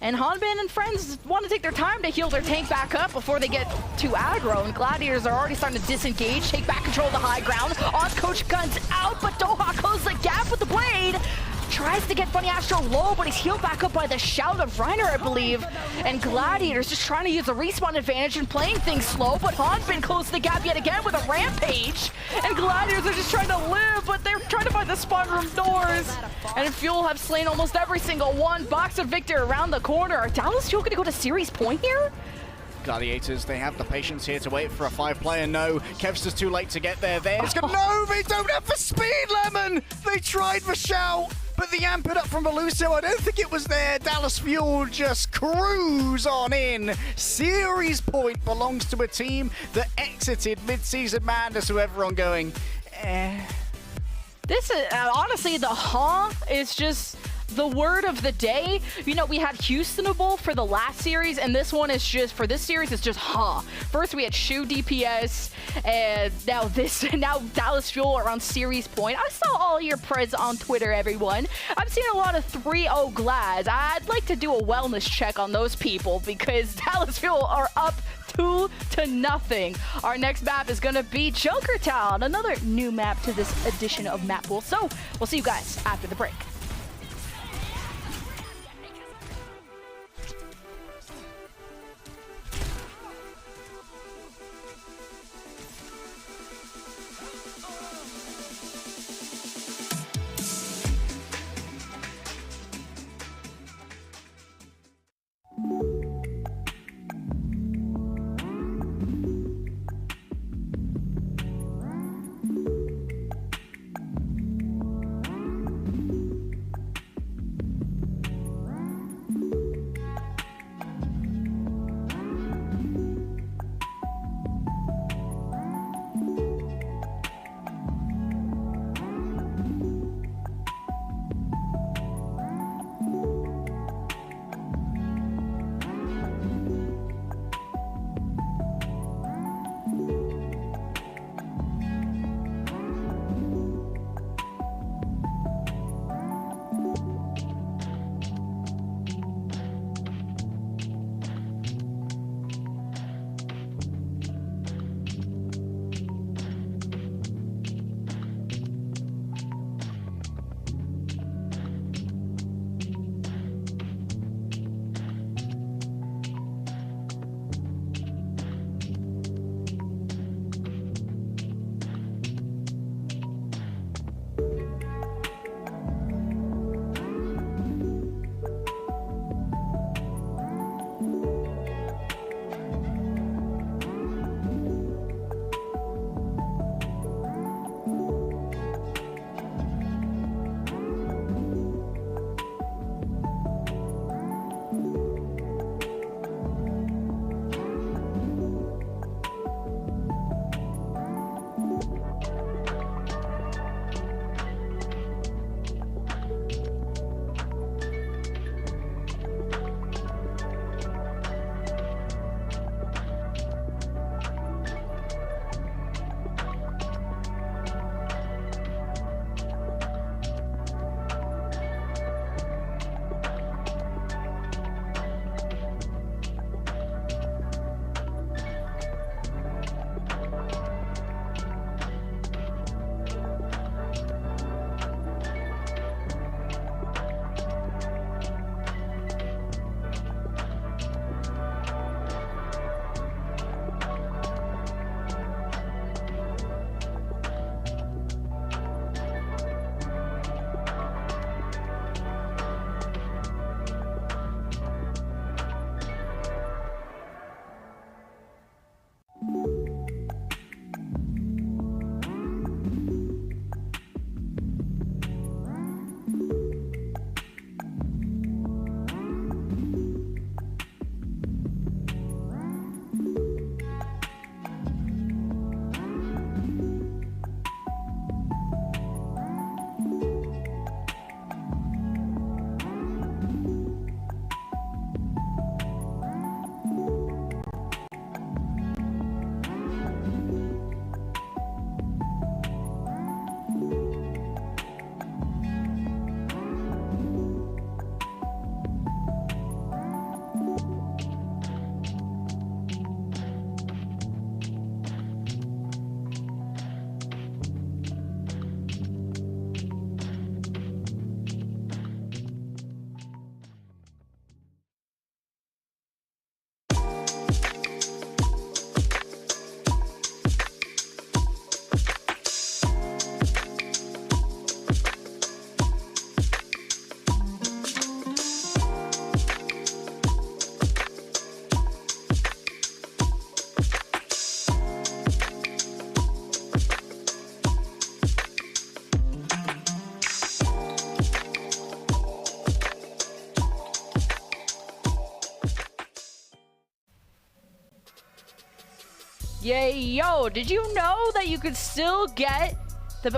and Hanbin and friends want to take their time to heal their tank back up before they get too aggro, and Gladiators are already starting to disengage, take back control of the high ground. Oz Coach guns out, but Doha closes the gap with the blade. Tries to get Funny Astro low, but he's healed back up by the shout of Reiner, I believe. And Gladiators just trying to use the respawn advantage and playing things slow, but Hanbin closed the gap yet again with a rampage. And Gladiators are just trying to live, but they're trying to find the spawn room doors. And Fuel have slain almost every single one. Box of Victor around the corner. Are Dallas Fuel gonna go to series point here? Gladiators, they have the patience here to wait for a 5-player no. Kevster's too late to get there. No, they don't have the speed, Lemon! They tried the shout, but the amp it up from Colosseo, I don't think it was there. Dallas Fuel just cruise on in. Series point belongs to a team that exited mid-season madness with everyone going, eh. This is, honestly, the is just the word of the day. You know, we had Houstonable for the last series, and this one is just, for this series, it's just First we had Shu DPS, and now Dallas Fuel around series point. I saw all your prez on Twitter, everyone. I'm seeing a lot of 3-0 Glads. I'd like to do a wellness check on those people because Dallas Fuel are up 2-0. Our next map is gonna be Junkertown, another new map to this edition of Map Pool. So we'll see you guys after the break. Yay, yo, did you know that you could still get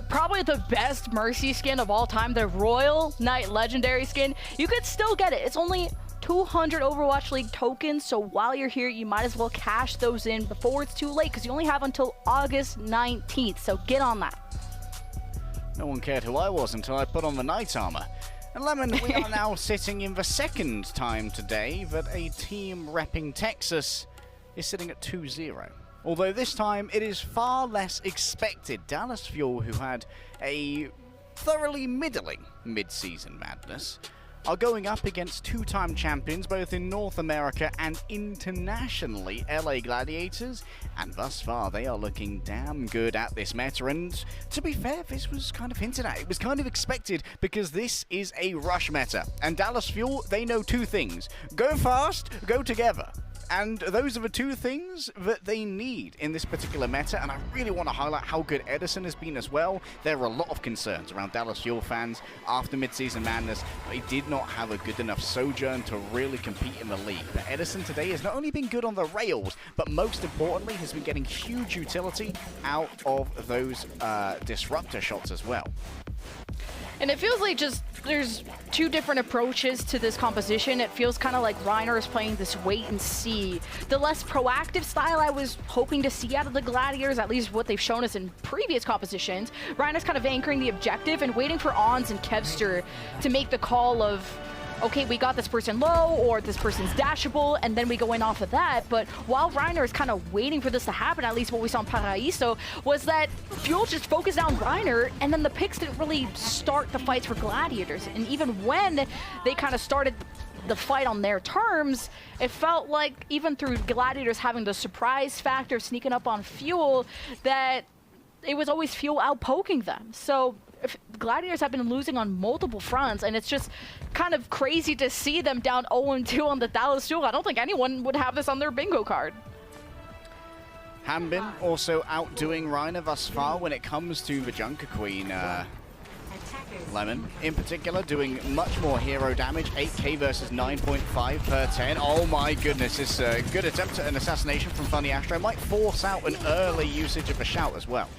probably the best Mercy skin of all time, the Royal Knight Legendary skin? You could still get it. It's only 200 Overwatch League tokens, so while you're here, you might as well cash those in before it's too late, because you only have until August 19th, so get on that. No one cared who I was until I put on the knight armor. And Lemon, we are now sitting in the second time today that a team repping Texas is sitting at 2-0. Although this time it is far less expected. Dallas Fuel, who had a thoroughly middling mid-season madness, are going up against two-time champions both in North America and internationally, LA Gladiators, and thus far they are looking damn good at this meta. And to be fair, this was kind of hinted at. It was kind of expected because this is a rush meta. And Dallas Fuel, they know two things: go fast, go together. And those are the two things that they need in this particular meta, and I really want to highlight how good Edison has been as well. There are a lot of concerns around Dallas Fuel fans after mid-season madness. They did not have a good enough sojourn to really compete in the league. But Edison today has not only been good on the rails, but most importantly has been getting huge utility out of those disruptor shots as well. And it feels like just there's two different approaches to this composition. It feels kind of like Reiner is playing this wait and see. The less proactive style I was hoping to see out of the Gladiators, at least what they've shown us in previous compositions. Reiner's kind of anchoring the objective and waiting for Ons and Kevster to make the call of, okay, we got this person low, or this person's dashable, and then we go in off of that. But while Reiner is kind of waiting for this to happen, at least what we saw in Paraiso, was that Fuel just focused on Reiner, and then the picks didn't really start the fights for Gladiators. And even when they kind of started the fight on their terms, it felt like even through Gladiators having the surprise factor of sneaking up on Fuel, that it was always Fuel out-poking them. So Gladiators have been losing on multiple fronts, and it's just kind of crazy to see them down 0-2 on the Dallas Fuel. I don't think anyone would have this on their bingo card. Hanbin also outdoing Reiner thus far when it comes to the Junker Queen. Lemon, in particular, doing much more hero damage. 8k versus 9.5 per 10. Oh my goodness, this good attempt at an assassination from Funny Astro might force out an early usage of a shout as well.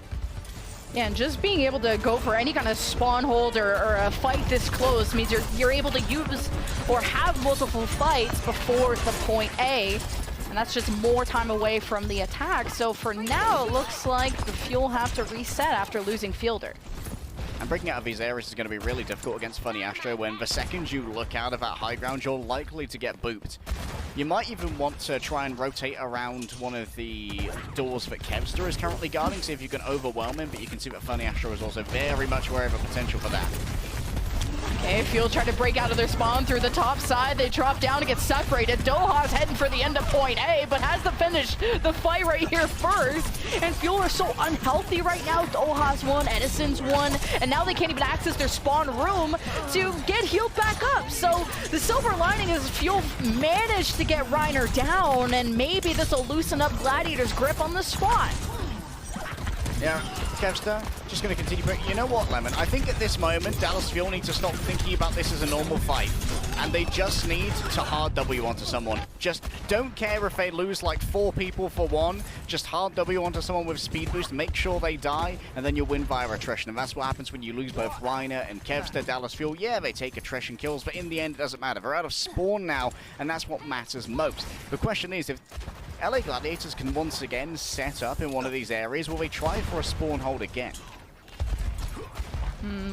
Yeah, and just being able to go for any kind of spawn hold or a fight this close means you're able to use or have multiple fights before the point A, and that's just more time away from the attack. So for now, it looks like the Fuel have to reset after losing Fielder. And breaking out of these areas is going to be really difficult against Funny Astro when the second you look out of that high ground, you're likely to get booped. You might even want to try and rotate around one of the doors that Kevster is currently guarding, see if you can overwhelm him, but you can see that Funny Astro is also very much aware of the potential for that. Okay, Fuel tried to break out of their spawn through the top side. They drop down and get separated. Doha's heading for the end of point A, but has to finish the fight right here first. And Fuel are so unhealthy right now. Doha's one, Edison's one, and now they can't even access their spawn room to get healed back up. So the silver lining is Fuel managed to get Reiner down, and maybe this will loosen up Gladiator's grip on the spot. Yeah, Kevster just going to continue. But you know what, Lemon? I think at this moment, Dallas Fuel need to stop thinking about this as a normal fight. And they just need to hard W onto someone. Just don't care if they lose like 4 people for 1. Just hard W onto someone with speed boost, make sure they die, and then you'll win via attrition. And that's what happens when you lose both Reiner and Kevster. Dallas Fuel, yeah, they take attrition kills, but in the end, it doesn't matter. They're out of spawn now, and that's what matters most. The question is, if LA Gladiators can once again set up in one of these areas, will they try for a spawn hold again?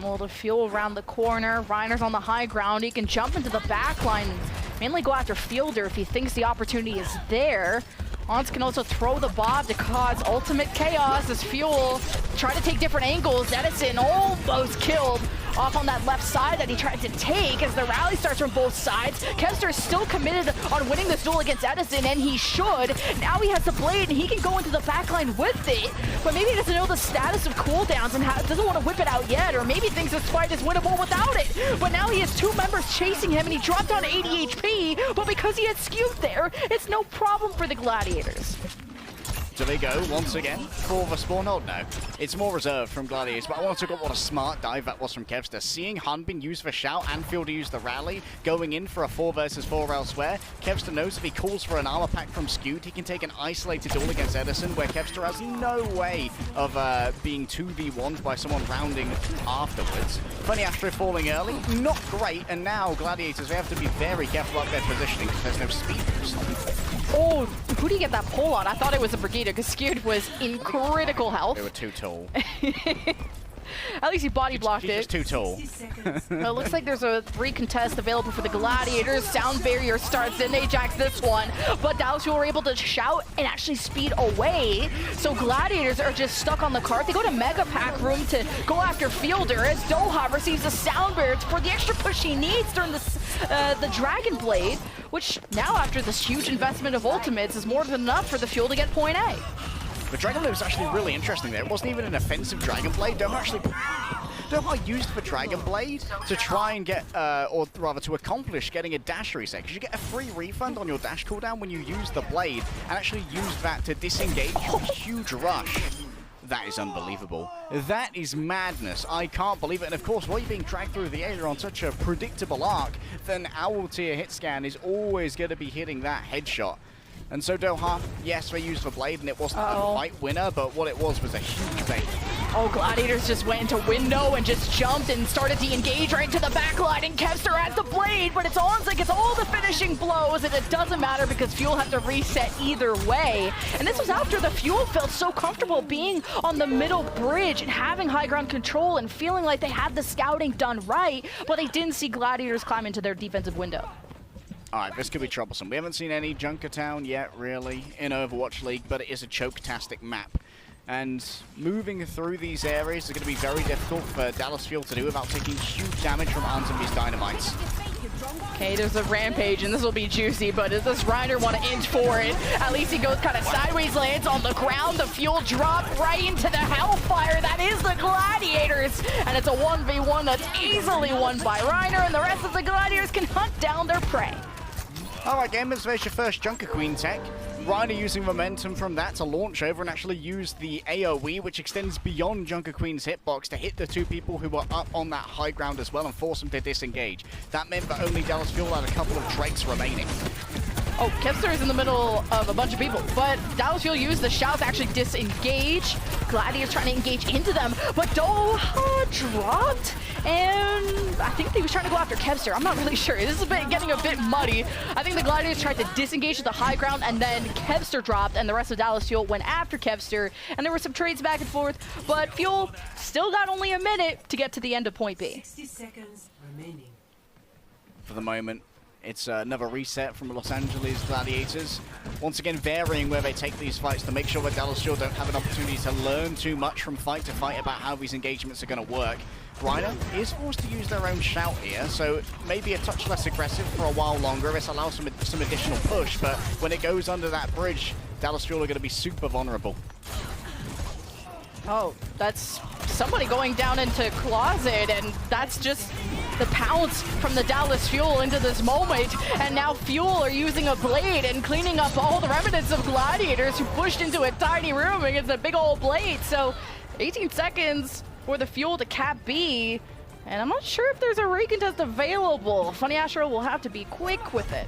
Well, the Fuel around the corner. Reiner's on the high ground. He can jump into the back line and mainly go after Fielder if he thinks the opportunity is there. Ons can also throw the bomb to cause ultimate chaos as Fuel try to take different angles. Edison almost killed off on that left side that he tried to take as the rally starts from both sides. Kevster is still committed on winning this duel against Edison, and he should. Now he has the blade, and he can go into the backline with it, but maybe he doesn't know the status of cooldowns and doesn't want to whip it out yet, or maybe thinks this fight is winnable without it. But now he has 2 members chasing him, and he dropped down 80 HP, but because he had skewed there, it's no problem for the Gladiators. Do they go once again for the spawn hold? No. It's more reserved from Gladiators, but I want to talk about what a smart dive that was from Kevster. Seeing Hanbin use the shout and Fielder use the rally, going in for a 4 versus 4 elsewhere, Kevster knows if he calls for an armor pack from Skewed, he can take an isolated duel against Edison, where Kevster has no way of being 2v1'd by someone rounding afterwards. Funny Astro falling early, not great, and now Gladiators, they have to be very careful about their positioning because there's no speed boost. Oh, who do you get that pull on? I thought it was a Brigida because Skewed was in critical health. They were too tall. At least he body blocked He's it. just too tall. Well, it looks like there's a 3 contest available for the Gladiators. Sound barrier starts in Ajax this one, but Dallas were able to shout and actually speed away. So Gladiators are just stuck on the cart. They go to Mega Pack room to go after Fielder as Doha receives a sound barrier for the extra push he needs during the Dragon Blade, which now after this huge investment of ultimates is more than enough for the Fuel to get point A. The Dragon Blade was actually really interesting there. It wasn't even an offensive Dragon Blade. Doha used the Dragon Blade to try and get, or rather to accomplish getting a dash reset, because you get a free refund on your dash cooldown when you use the blade, and actually use that to disengage a huge rush. That is unbelievable. That is madness. I can't believe it. And of course, while you're being dragged through the air on such a predictable arc, then Owl tier hit scan is always going to be hitting that headshot. And so Doha, yes, they used the blade and it wasn't a fight winner, but what it was a huge bait. Oh, Gladiators just went into window and just jumped and started to engage right into the backline, and Kevster has the blade, but it's on like it's all the finishing blows, and it doesn't matter because Fuel had to reset either way. And this was after the Fuel felt so comfortable being on the middle bridge and having high ground control and feeling like they had the scouting done right, but they didn't see Gladiators climb into their defensive window. All right, this could be troublesome. We haven't seen any Junkertown yet, really, in Overwatch League, but it is a choke-tastic map. And moving through these areas is going to be very difficult for Dallas Fuel to do without taking huge damage from Anzumbi's dynamites. Okay, there's a rampage, and this will be juicy, but does this Reiner want to inch for it? At least he goes kind of sideways, lands on the ground. The Fuel drop right into the Hellfire. That is the Gladiators, and it's a 1v1 that's easily won by Reiner, and the rest of the Gladiators can hunt down their prey. All right, gamers, there's your first Junker Queen tech. Reiner using momentum from that to launch over and actually use the AoE, which extends beyond Junker Queen's hitbox to hit the 2 people who were up on that high ground as well and force them to disengage. That meant that only Dallas Fuel had a couple of Drakes remaining. Oh, Kevster is in the middle of a bunch of people, but Dallas Fuel used the shout to actually disengage. Gladiators trying to engage into them, but Doha dropped, and I think he was trying to go after Kevster. I'm not really sure. This is getting a bit muddy. I think the Gladiators tried to disengage to the high ground, and then Kevster dropped, and the rest of Dallas Fuel went after Kevster, and there were some trades back and forth, but Fuel still got only a minute to get to the end of point B. 60 seconds remaining. For the moment, it's another reset from Los Angeles Gladiators. Once again, varying where they take these fights to make sure that Dallas Fuel don't have an opportunity to learn too much from fight to fight about how these engagements are going to work. Reiner is forced to use their own shout here, so maybe a touch less aggressive for a while longer. This allows some additional push, but when it goes under that bridge, Dallas Fuel are going to be super vulnerable. Oh, that's somebody going down into closet, and that's just the pounce from the Dallas Fuel into this moment. And now Fuel are using a blade and cleaning up all the remnants of Gladiators who pushed into a tiny room against a big old blade. So 18 seconds for the Fuel to cap B, and I'm not sure if there's a recontest available. Funny Astro will have to be quick with it.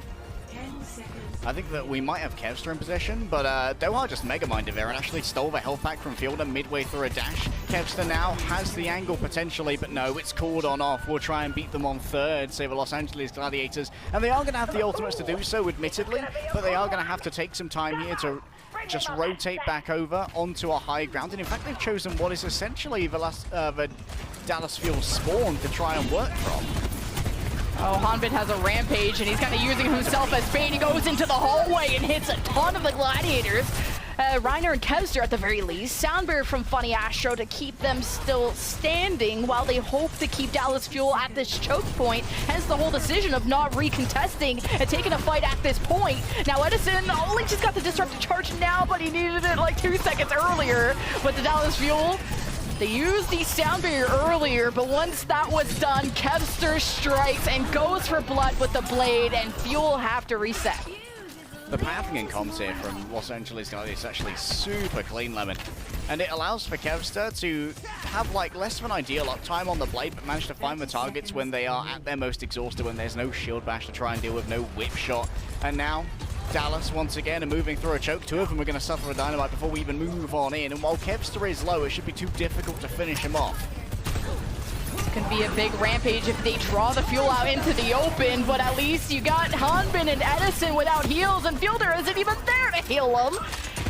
10 seconds. I think that we might have Kevster in possession, but Doha just mega-minded there and actually stole the health pack from Fielder midway through a dash. Kevster now has the angle potentially, but no, it's called on off. We'll try and beat them on third, say the Los Angeles Gladiators. And they are going to have the ultimates to do so, admittedly, but they are going to have to take some time here to just rotate back over onto a high ground. And in fact, they've chosen what is essentially the Dallas Fuel spawn to try and work from. Oh, Hanbin has a rampage, and he's kind of using himself as bait. He goes into the hallway and hits a ton of the Gladiators. Reiner and Kevster at the very least. Sound barrier from Funny Astro to keep them still standing while they hope to keep Dallas Fuel at this choke point. Hence the whole decision of not recontesting and taking a fight at this point. Now Edison only just got the disruptive charge now, but he needed it like 2 seconds earlier. But the Dallas Fuel, they used the sound barrier earlier, but once that was done, Kevster strikes and goes for blood with the blade, and Fuel have to reset. The pathing and comms here from Los Angeles Gladiators is actually super clean, Lemon. And it allows for Kevster to have like less of an ideal uptime on the blade, but manage to find the targets when they are at their most exhausted, when there's no shield bash to try and deal with, no whip shot. And now, Dallas once again are moving through a choke. Two of them are going to suffer a dynamite before we even move on in. And while Kevster is low, it should be too difficult to finish him off. Could be a big rampage if they draw the Fuel out into the open, but at least you got Hanbin and Edison without heals, and Fielder isn't even there to heal them.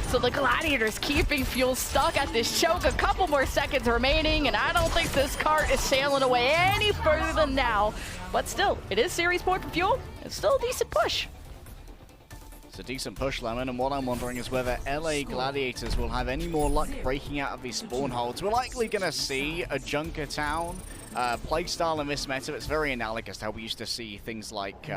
So the Gladiators keeping Fuel stuck at this choke. A couple more seconds remaining, and I don't think this cart is sailing away any further than now. But still, it is series point for Fuel. It's still a decent push. It's a decent push, Lemon, and what I'm wondering is whether LA Gladiators will have any more luck breaking out of these spawn holds. We're likely going to see a Junkertown playstyle in this meta. It's very analogous to how we used to see things like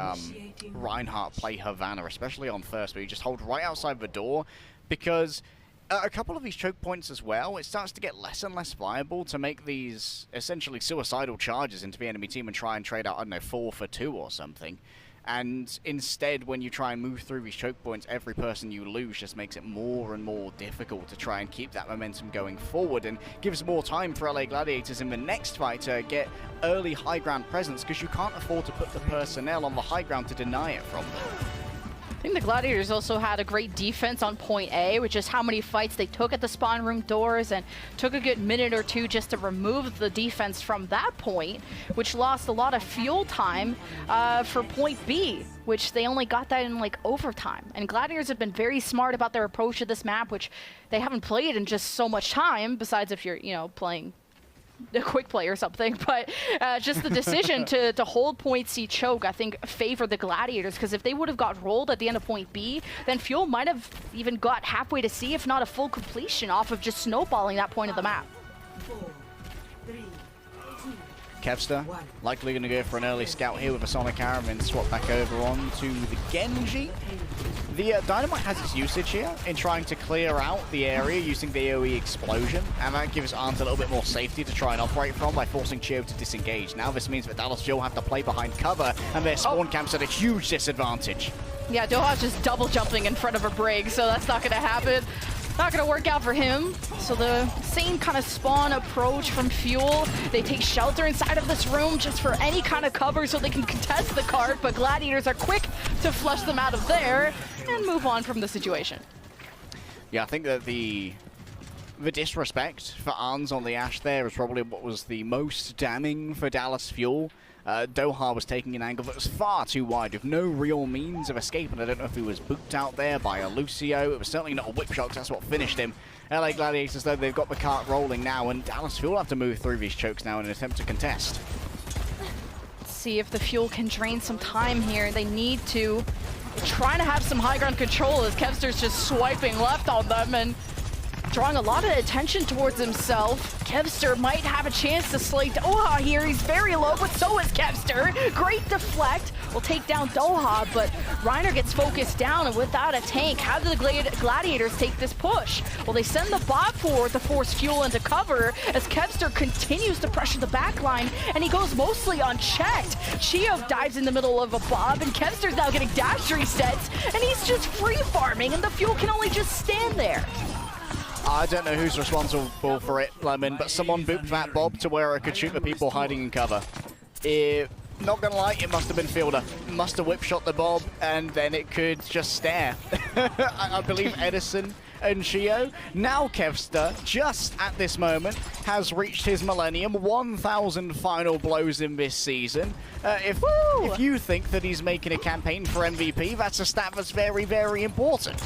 Reinhardt play Havana, especially on first, where you just hold right outside the door, because a couple of these choke points as well, it starts to get less and less viable to make these essentially suicidal charges into the enemy team and try and trade out, I don't know, 4 for 2 or something. And instead, when you try and move through these choke points, every person you lose just makes it more and more difficult to try and keep that momentum going forward, and gives more time for LA Gladiators in the next fight to get early high ground presence, because you can't afford to put the personnel on the high ground to deny it from them. I think the Gladiators also had a great defense on point A, which is how many fights they took at the spawn room doors, and took a good minute or two just to remove the defense from that point, which lost a lot of fuel time for point B, which they only got that in like overtime. And Gladiators have been very smart about their approach to this map, which they haven't played in just so much time, besides if you're, you know, playing a quick play or something, but just the decision to hold point C choke, I think, favored the Gladiators, because if they would have got rolled at the end of point B, then Fuel might have even got halfway to C, if not a full completion, off of just snowballing that point of the map. 4, 3, 2, Kevster likely going to go for an early scout here with a Sonic Arrow and swap back over on to the Genji. The Dynamite has its usage here in trying to clear out the area using the AoE explosion, and that gives Arndt a little bit more safety to try and operate from by forcing Chio to disengage. Now this means that Dallas Fuel have to play behind cover, and their spawn camp's at a huge disadvantage. Yeah, Doha's just double jumping in front of a brig, so that's not going to happen. Not going to work out for him. So the same kind of spawn approach from Fuel. They take shelter inside of this room just for any kind of cover so they can contest the cart, but Gladiators are quick to flush them out of there and move on from the situation. Yeah, I think that the disrespect for Arns on the Ashe there is probably what was the most damning for Dallas Fuel. Doha was taking an angle that was far too wide with no real means of escape, and I don't know if he was booped out there by a Lucio. It was certainly not a whip shot, 'cause that's what finished him. LA Gladiators, though, they've got the cart rolling now, and Dallas Fuel have to move through these chokes now in an attempt to contest. Let's see if the Fuel can drain some time here. They need to try to have some high ground control as Kevster's just swiping left on them and drawing a lot of attention towards himself. Kevster might have a chance to slay Doha here. He's very low, but so is Kevster. Great deflect. Will take down Doha, but Reiner gets focused down, and without a tank, how do the Gladiators take this push? Well, they send the bot forward to force Fuel into cover as Kevster continues to pressure the backline, and he goes mostly unchecked. Chio dives in the middle of a bob, and Kevster's now getting dash resets, and he's just free farming, and the Fuel can only just stand there. I don't know who's responsible for it, Lemon, but someone booped that bob to where it could shoot the people hiding in cover. Not gonna lie, it must have been Fielder. Must have whip shot the bob, and then it could just stare. I believe Edison and Chio. Now Kevster, just at this moment, has reached his millennium, 1,000 final blows in this season. If you think that he's making a campaign for MVP, that's a stat that's very, very important.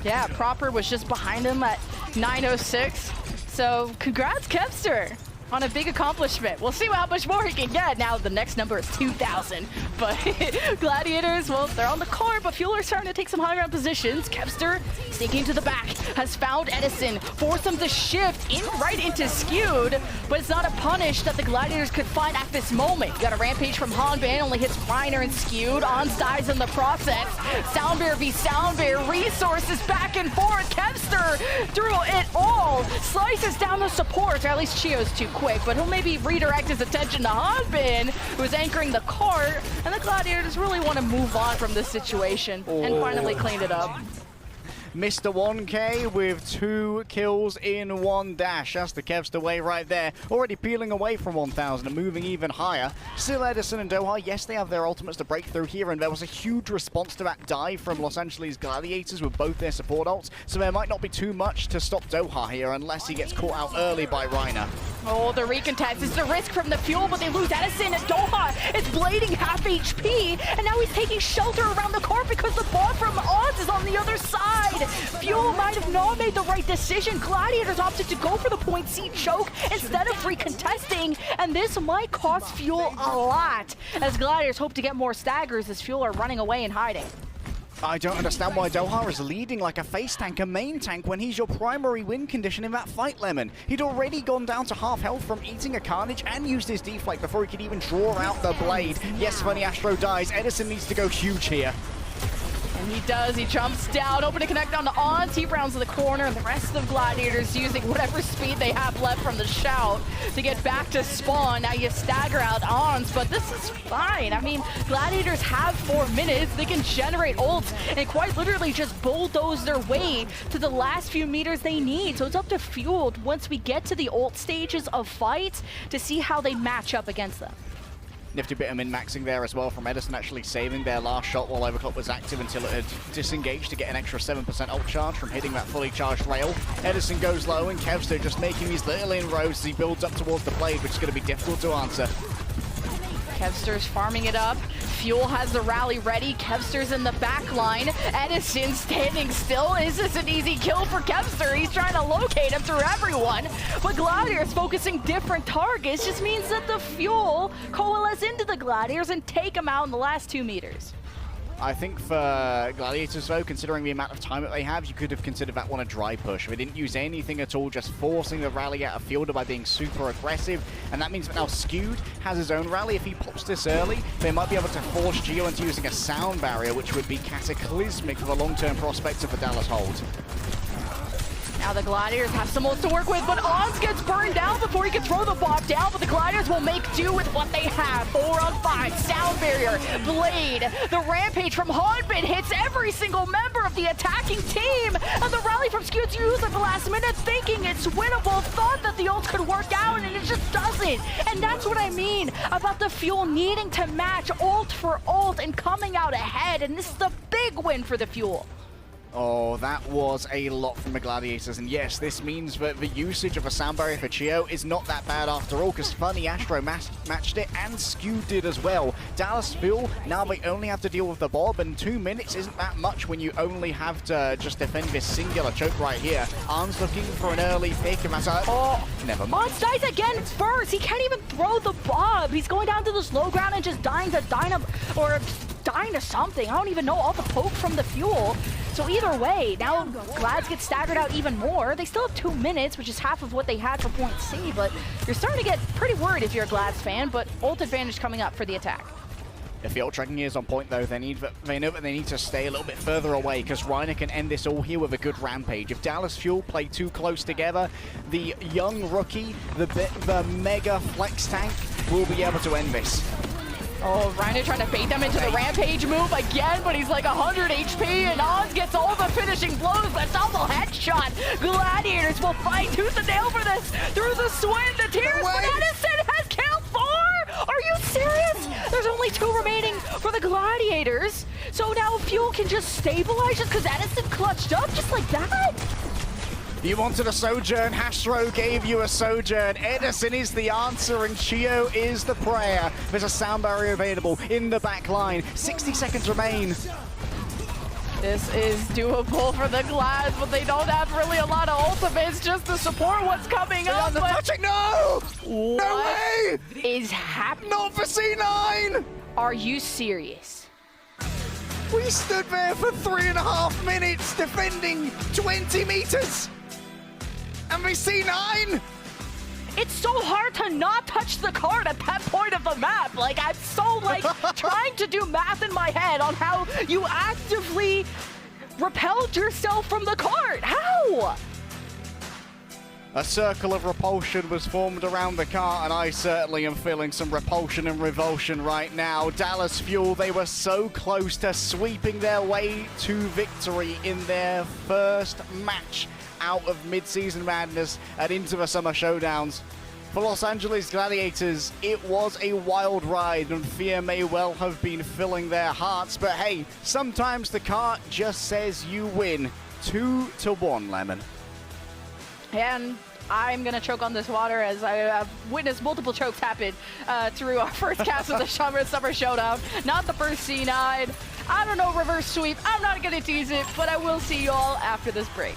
Yeah, Proper was just behind him at 906. So congrats, Kevster, on a big accomplishment. We'll see how much more he can get. Now the next number is 2,000. But Gladiators, well, they're on the court, but Fuel are starting to take some high ground positions. Kevster, sneaking to the back, has found Edison, forced him to shift right into Skewed, but it's not a punish that the Gladiators could find at this moment. You got a rampage from Hanban, only hits Reiner and Skewed. Ons dies in the process. Soundbear v Soundbear, resources back and forth. Kevster through it all, slices down the support, or at least Chio's too quick. quick, but he'll maybe redirect his attention to Hanbin, who's anchoring the cart, and the Gladiators really want to move on from this situation and finally clean it up. Mr. 1K with 2 kills in 1 dash. That's the Kevster way right there. Already peeling away from 1,000 and moving even higher. Still Edison and Doha, yes, they have their ultimates to break through here, and there was a huge response to that dive from Los Angeles Gladiators with both their support ults, so there might not be too much to stop Doha here unless he gets caught out early by Reiner. Oh, the recontest is the risk from the Fuel, but they lose Edison, and Doha is blading half HP, and now he's taking shelter around the court because the ball from Oz is on the other side. Fuel might have not made the right decision. Gladiators opted to go for the point C choke instead of recontesting, and this might cost Fuel a lot, as Gladiators hope to get more staggers as Fuel are running away and hiding. I don't understand why Doha is leading like a face tank, a main tank, when he's your primary win condition in that fight, Lemon. He'd already gone down to half health from eating a Carnage and used his deflect before he could even draw out the blade. Yes, Funny Astro dies. Edison needs to go huge here. And he does, he jumps down, hoping to connect on to Ons. He rounds the corner, and the rest of the Gladiators using whatever speed they have left from the shout to get back to spawn. Now you stagger out Ons, but this is fine. I mean, Gladiators have 4 minutes. They can generate ults and quite literally just bulldoze their way to the last few meters they need. So it's up to Fuel once we get to the ult stages of fights to see how they match up against them. Nifty bit of min-maxing there as well from Edison, actually saving their last shot while Overclock was active until it had disengaged to get an extra 7% ult charge from hitting that fully charged rail. Edison goes low, and Kevster just making these little inroads as he builds up towards the blade, which is going to be difficult to answer. Kevster's farming it up. Fuel has the rally ready. Kevster's in the back line. Edison standing still. Is this an easy kill for Kevster? He's trying to locate him through everyone. But Gladiators focusing different targets just means that the Fuel coalesce into the Gladiators and take them out in the last 2 meters. I think for Gladiators, though, considering the amount of time that they have, you could have considered that one a dry push. They didn't use anything at all, just forcing the rally out of fielder by being super aggressive. And that means that now Skewed has his own rally. If he pops this early, they might be able to force Geo into using a sound barrier, which would be cataclysmic for the long-term prospects of the Dallas hold. Now the Gladiators have some ults to work with, but Oz gets burned down before he can throw the bomb down, but the Gladiators will make do with what they have. 4 on 5, sound barrier, blade. The rampage from Hanbin hits every single member of the attacking team, and the rally from Skew's used at the last minute, thinking it's winnable, thought that the ult could work out, and it just doesn't. And that's what I mean about the Fuel needing to match ult for ult and coming out ahead, and this is the big win for the Fuel. Oh, that was a lot from the Gladiators, and yes, this means that the usage of a sound barrier for Chio is not that bad after all, because Funny Astro matched it, and Skew did as well. Dallas Fuel, now they only have to deal with the Bob, and 2 minutes isn't that much when you only have to just defend this singular choke right here. Arn's looking for an early pick, and that's never mind. Arns dies again first. He can't even throw the Bob. He's going down to the slow ground and just dying to dying to something. I don't even know, all the poke from the Fuel. So either way, now Glads get staggered out even more. They still have 2 minutes, which is half of what they had for point C, but you're starting to get pretty worried if you're a Glads fan, but ult advantage coming up for the attack. If the ult tracking is on point, though, they know that they need to stay a little bit further away, because Reiner can end this all here with a good rampage. If Dallas Fuel play too close together, the young rookie, the mega flex tank, will be able to end this. Oh, Reiner trying to bait them into the rampage move again, but he's like 100 HP, and Oz gets all the finishing blows. The double headshot. Gladiators will fight tooth and nail for this through the sweat and the tears. But Edison has killed 4! Are you serious? There's only 2 remaining for the Gladiators. So now Fuel can just stabilize just because Edison clutched up just like that? You wanted a Sojourn, Hastro gave you a Sojourn. Edison is the answer, and Chio is the prayer. There's a sound barrier available in the back line. 60 seconds remain. This is doable for the Glads, but they don't have really a lot of ultimates just to support what's coming up. But touching, no! What no way! Is happening? Not for C9! Are you serious? We stood there for 3.5 minutes defending 20 meters. And we C9! It's so hard to not touch the card at that point of the map. Like, I'm so, like, trying to do math in my head on how you actively repelled yourself from the card. How? A circle of repulsion was formed around the car, and I certainly am feeling some repulsion and revulsion right now. Dallas Fuel, they were so close to sweeping their way to victory in their first match out of mid-season madness and into the Summer Showdowns. For Los Angeles Gladiators, it was a wild ride, and fear may well have been filling their hearts, but hey, sometimes the cart just says you win. 2-1, Lemon. And I'm going to choke on this water as I have witnessed multiple chokes happen through our first cast of the Summer Showdown. Not the first C9. I don't know, reverse sweep. I'm not going to tease it, but I will see you all after this break.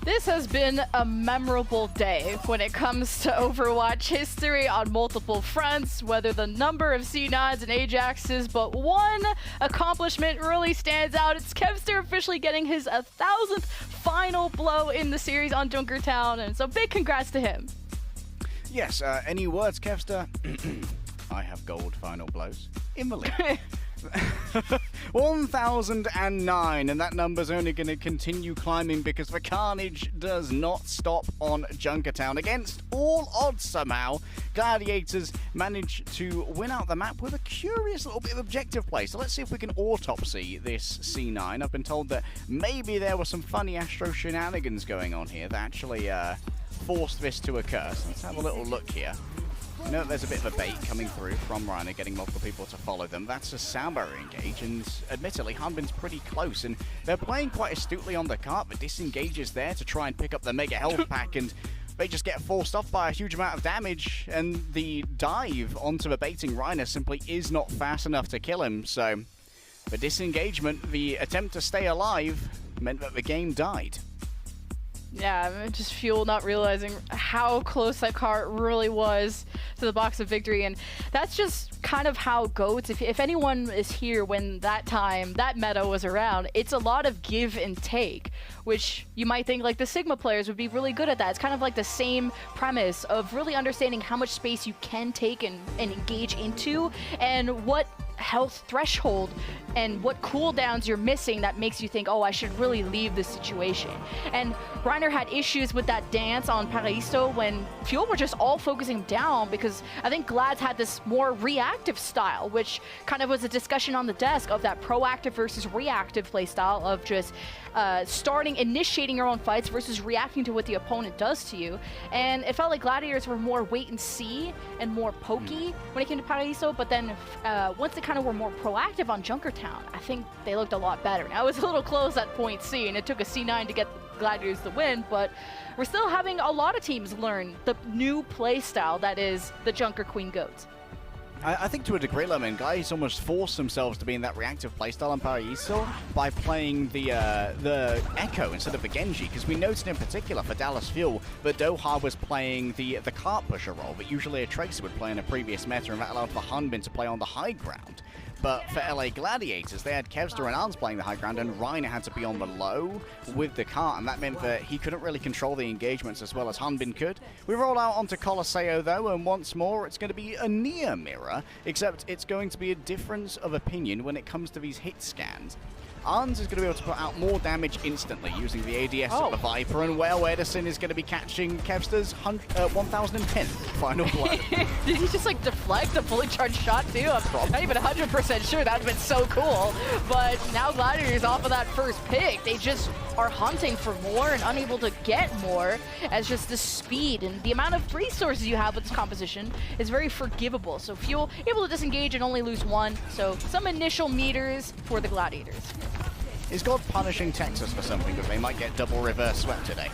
This has been a memorable day when it comes to Overwatch history on multiple fronts, whether the number of C9s and Ajaxes, but one accomplishment really stands out. It's Kevster officially getting his 1,000th final blow in the series on Junkertown, and so big congrats to him. Yes, any words, Kevster? I have gold final blows in the league. 1,009, and that number's only going to continue climbing because the carnage does not stop on Junkertown. Against all odds somehow, Gladiators manage to win out the map with a curious little bit of objective play. So let's see if we can autopsy this C9. I've been told that maybe there were some funny Astro shenanigans going on here that actually forced this to occur. So let's have a little look here. I know that there's a bit of a bait coming through from Reiner, getting multiple people to follow them. That's a sound barrier engage, and admittedly, Hanbin's pretty close, and they're playing quite astutely on the cart, but disengages there to try and pick up the mega health pack, and they just get forced off by a huge amount of damage, and the dive onto the baiting Reiner simply is not fast enough to kill him, so the disengagement, the attempt to stay alive, meant that the game died. Yeah, just Fuel not realizing how close that cart really was to the box of victory, and that's just kind of how it goes. If anyone is here when that meta was around, it's a lot of give and take, which you might think like the Sigma players would be really good at that. It's kind of like the same premise of really understanding how much space you can take and engage into, and what health threshold and what cooldowns you're missing that makes you think, oh, I should really leave this situation. And Reiner had issues with that dance on Paraiso when Fuel were just all focusing down, because I think Glads had this more reactive style, which kind of was a discussion on the desk of that proactive versus reactive playstyle of just initiating your own fights versus reacting to what the opponent does to you. And it felt like Gladiators were more wait and see and more pokey when it came to Paraiso, but then once they kind of were more proactive on Junkertown, I think they looked a lot better. Now, it was a little close at point C, and it took a C9 to get Gladiators the win, but we're still having a lot of teams learn the new playstyle that is the Junker Queen Goats. I think to a degree, Lemon, guys almost forced themselves to be in that reactive playstyle on Paraiso by playing the Echo instead of the Genji, because we noted in particular for Dallas Fuel that Doha was playing the cart pusher role that usually a Tracer would play in a previous meta, and that allowed for Hanbin to play on the high ground. But for LA Gladiators, they had Kevster and Arns playing the high ground, and Reiner had to be on the low with the cart, and that meant that he couldn't really control the engagements as well as Hanbin could. We roll out onto Colosseo though, and once more it's going to be a near mirror, except it's going to be a difference of opinion when it comes to these hit scans. Arns is going to be able to put out more damage instantly using the ADS of the Viper, and well, Edison is going to be catching Kevster's 1010th final blow. Did he just like deflect a fully charged shot too? I'm not even 100% sure. That would have been so cool. But now Gladiators off of that first pick, they just are hunting for more and unable to get more, as just the speed and the amount of resources you have with this composition is very forgivable. So Fuel able to disengage and only lose one, so some initial meters for the Gladiators. Is God punishing Texas for something that they might get double reverse swept today?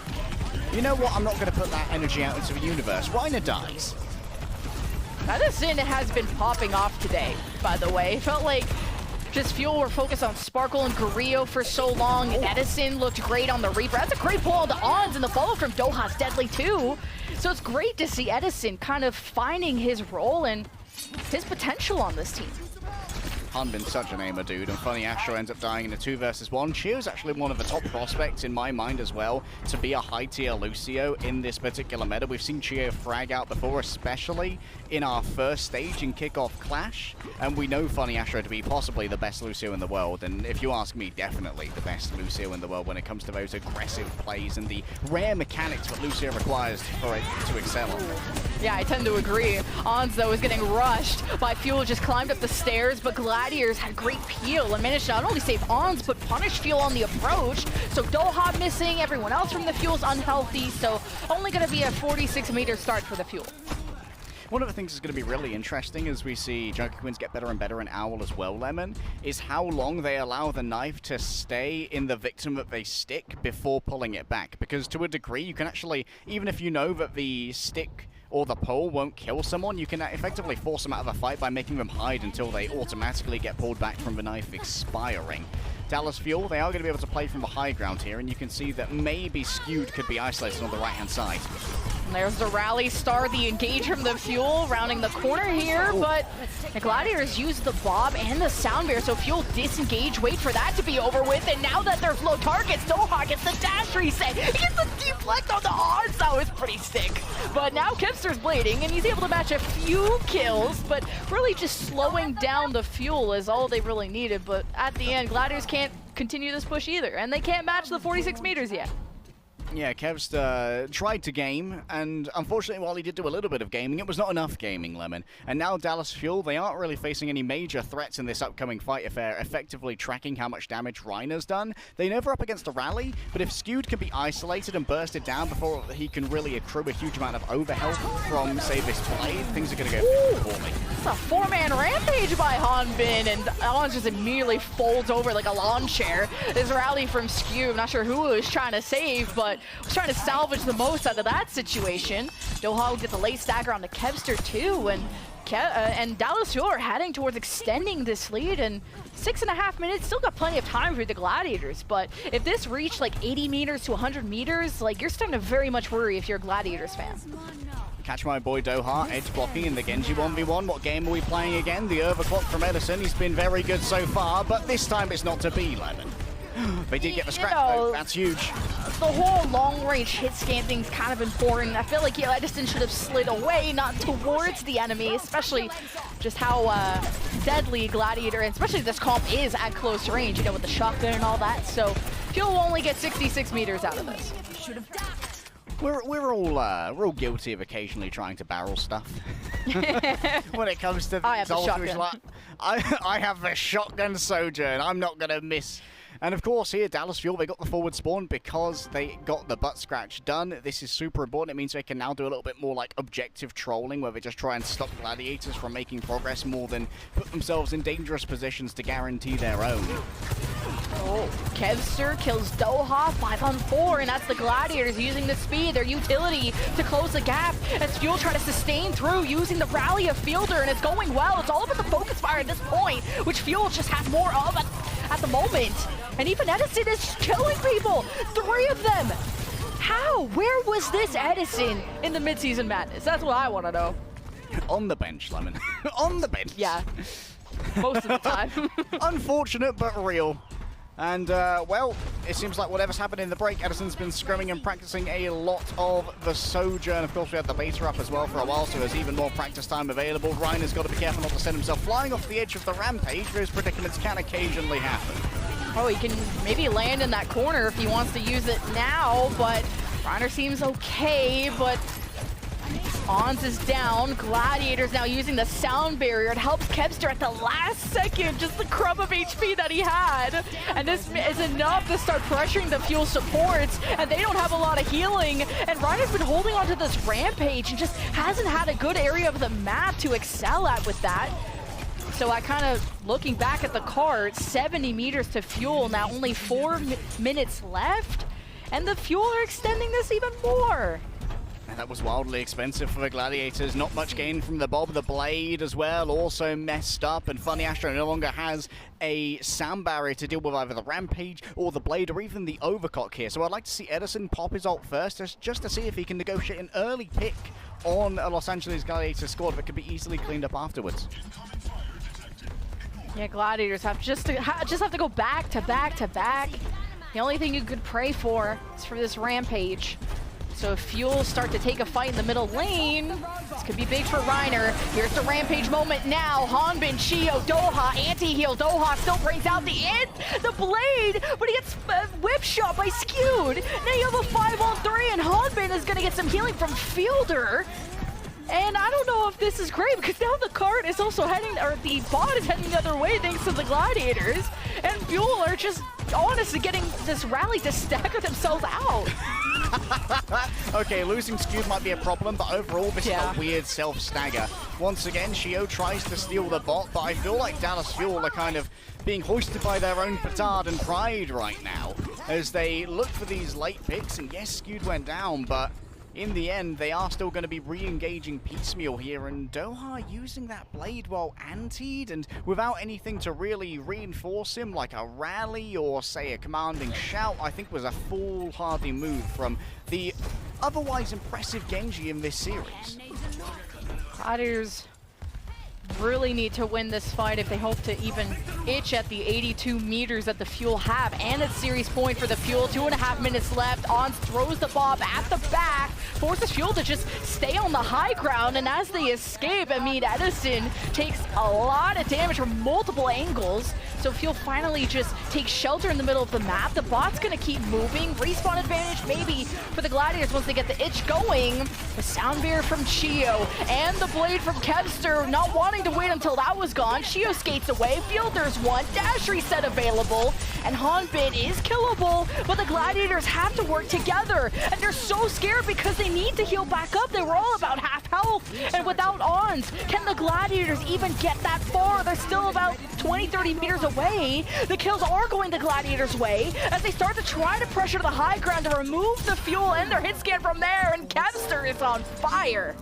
You know what? I'm not going to put that energy out into the universe. Reiner dies. Edison has been popping off today, by the way. It felt like just Fuel were focused on Sparkle and Guerrillo for so long. Edison looked great on the Reaper. That's a great pull on the Ons, and the follow from Doha's deadly too. So it's great to see Edison kind of finding his role and his potential on this team. Hanbin's such an aimer, dude, and funny Astro ends up dying in a 2 versus 1. Chio's actually one of the top prospects in my mind as well to be a high-tier Lucio in this particular meta. We've seen Chio frag out before, especially in our first stage in Kickoff Clash, and we know funny Astro to be possibly the best Lucio in the world, and if you ask me, definitely the best Lucio in the world when it comes to those aggressive plays and the rare mechanics that Lucio requires for it to excel on. Yeah, I tend to agree. Ons, though, is getting rushed by Fuel, just climbed up the stairs, but Gladiators had great peel and managed to not only save Ons, but punish Fuel on the approach. So Doha missing, everyone else from the Fuel's unhealthy, so only going to be a 46-meter start for the Fuel. One of the things that's going to be really interesting as we see Junker Queens get better and better, and Owl as well, Lemon, is how long they allow the knife to stay in the victim that they stick before pulling it back. Because to a degree, you can actually, even if you know that the stick or the pole won't kill someone, you can effectively force them out of a fight by making them hide until they automatically get pulled back from the knife expiring. Dallas Fuel, they are going to be able to play from the high ground here, and you can see that maybe Skewed could be isolated on the right-hand side. And there's the rally star, the engage from the Fuel, rounding the corner here, but the Gladiators use the Bob and the Sound Bear, so Fuel disengage, wait for that to be over with, and now that there's low targets, Doha gets the dash reset. He gets the deflect on the odds, that was pretty sick. But now Kevster's blading, and he's able to match a few kills, but really just slowing down the Fuel is all they really needed, but at the end, Gladiators can't continue this push either, and they can't match the 46 meters yet. Yeah, Kev's tried to game, and unfortunately, while he did do a little bit of gaming, it was not enough gaming, Lemon. And now Dallas Fuel, they aren't really facing any major threats in this upcoming fight if they're effectively tracking how much damage Reiner's done. They know they're up against a rally, but if Skewed can be isolated and bursted down before he can really accrue a huge amount of overhealth from, say, this blade, things are going to go poorly. It's a four-man rampage by Hanbin, and Alon just immediately folds over like a lawn chair. This rally from Skew, I'm not sure who he was trying to save, but was trying to salvage the most out of that situation. Doha will get the late stagger on the Kevster too, and Dallas Fuel are heading towards extending this lead, and 6.5 minutes, still got plenty of time for the Gladiators, but if this reached like 80 meters to 100 meters, like you're starting to very much worry if you're a Gladiators fan. Catch my boy Doha, edge blocking in the Genji 1v1. What game are we playing again? The overclock from Edison. He's been very good so far, but this time it's not to be, Lemon. They did get the scratch though, that's huge. The whole long-range hit scan thing's kind of important. I feel like Edison should have slid away, not towards the enemy, especially just how deadly Gladiator, and especially this comp is at close range, you know, with the shotgun and all that. So he'll only get 66 meters out of this. We're all guilty of occasionally trying to barrel stuff. When it comes to I have the shotgun. Like, I have the shotgun sojourn. I'm not gonna miss. And of course here, Dallas Fuel, they got the forward spawn because they got the butt scratch done. This is super important. It means they can now do a little bit more like objective trolling, where they just try and stop Gladiators from making progress more than put themselves in dangerous positions to guarantee their own. Oh, Kevster kills Doha 5-on-4, and that's the Gladiators using the speed, their utility to close the gap as Fuel try to sustain through using the rally of Fielder, and it's going well. It's all about the focus fire at this point, which Fuel just has more of at the moment. And even Edison is killing people! 3 of them! How? Where was this Edison in the midseason madness? That's what I want to know. On the bench, Lemon. On the bench. Yeah. Most of the time. Unfortunate, but real. And, well, it seems like whatever's happened in the break, Edison's been scrimming and practicing a lot of the Sojourn. Of course, we had the beta up as well for a while, so there's even more practice time available. Reiner's got to be careful not to send himself flying off the edge of the rampage. Those predicaments can occasionally happen. Oh, he can maybe land in that corner if he wants to use it now, but Reiner seems okay, but Ons is down. Gladiators now using the sound barrier. It helps Kevster at the last second, just the crumb of HP that he had. And this is enough to start pressuring the Fuel supports, and they don't have a lot of healing. And Reiner's been holding onto this rampage and just hasn't had a good area of the map to excel at with that. So I kind of, looking back at the card, 70 meters to Fuel, now only 4 minutes left, and the Fuel are extending this even more. And that was wildly expensive for the Gladiators. Not much gain from the Bob. The Blade as well also messed up, and Funny Astro no longer has a sound barrier to deal with either the Rampage or the Blade or even the Overclock here. So I'd like to see Edison pop his ult first, just to see if he can negotiate an early pick on a Los Angeles Gladiators squad that could be easily cleaned up afterwards. Yeah, Gladiators have just have to go back to back to back. The only thing you could pray for is for this Rampage. So if Fuel start to take a fight in the middle lane, this could be big for Reiner. Here's the Rampage moment now. Hanbin, Chio, Doha, anti-heal. Doha still brings out the Blade, but he gets whip shot by Skewed. Now you have a 5-on-3, and Hanbin is going to get some healing from Fielder. And I don't know if this is great, because now the cart is also heading, or the bot is heading the other way thanks to the Gladiators. And Fuel are just honestly getting this rally to stagger themselves out. Okay, losing Skewed might be a problem, but overall this is a weird self-stagger. Once again, Shio tries to steal the bot, but I feel like Dallas Fuel are kind of being hoisted by their own petard and pride right now, as they look for these late picks, and yes, Skewed went down, but in the end, they are still going to be re-engaging piecemeal here, and Doha using that blade well antied and without anything to really reinforce him, like a rally or, say, a commanding shout, I think was a foolhardy move from the otherwise impressive Genji in this series. Gladiators really need to win this fight if they hope to even itch at the 82 meters that the Fuel have, and a series point for the Fuel. 2.5 minutes left. Ons throws the bomb at the back, forces Fuel to just stay on the high ground, and as they escape, I mean, Edison takes a lot of damage from multiple angles, so Fuel finally just takes shelter in the middle of the map. The bot's gonna keep moving. Respawn advantage maybe for the Gladiators once they get the itch going. The sound barrier from Chio and the blade from Kevster, not wanting to wait until that was gone. Chio skates away. Fielder's one. Dash reset available. And Hanbin is killable, but the Gladiators have to work together. And they're so scared because they need to heal back up. They were all about half health. And without Ons, can the Gladiators even get that far? They're still about 20-30 meters away. The kills are going the Gladiators' way as they start to try to pressure the high ground to remove the Fuel and their hit scan from there. And Kevster is on fire.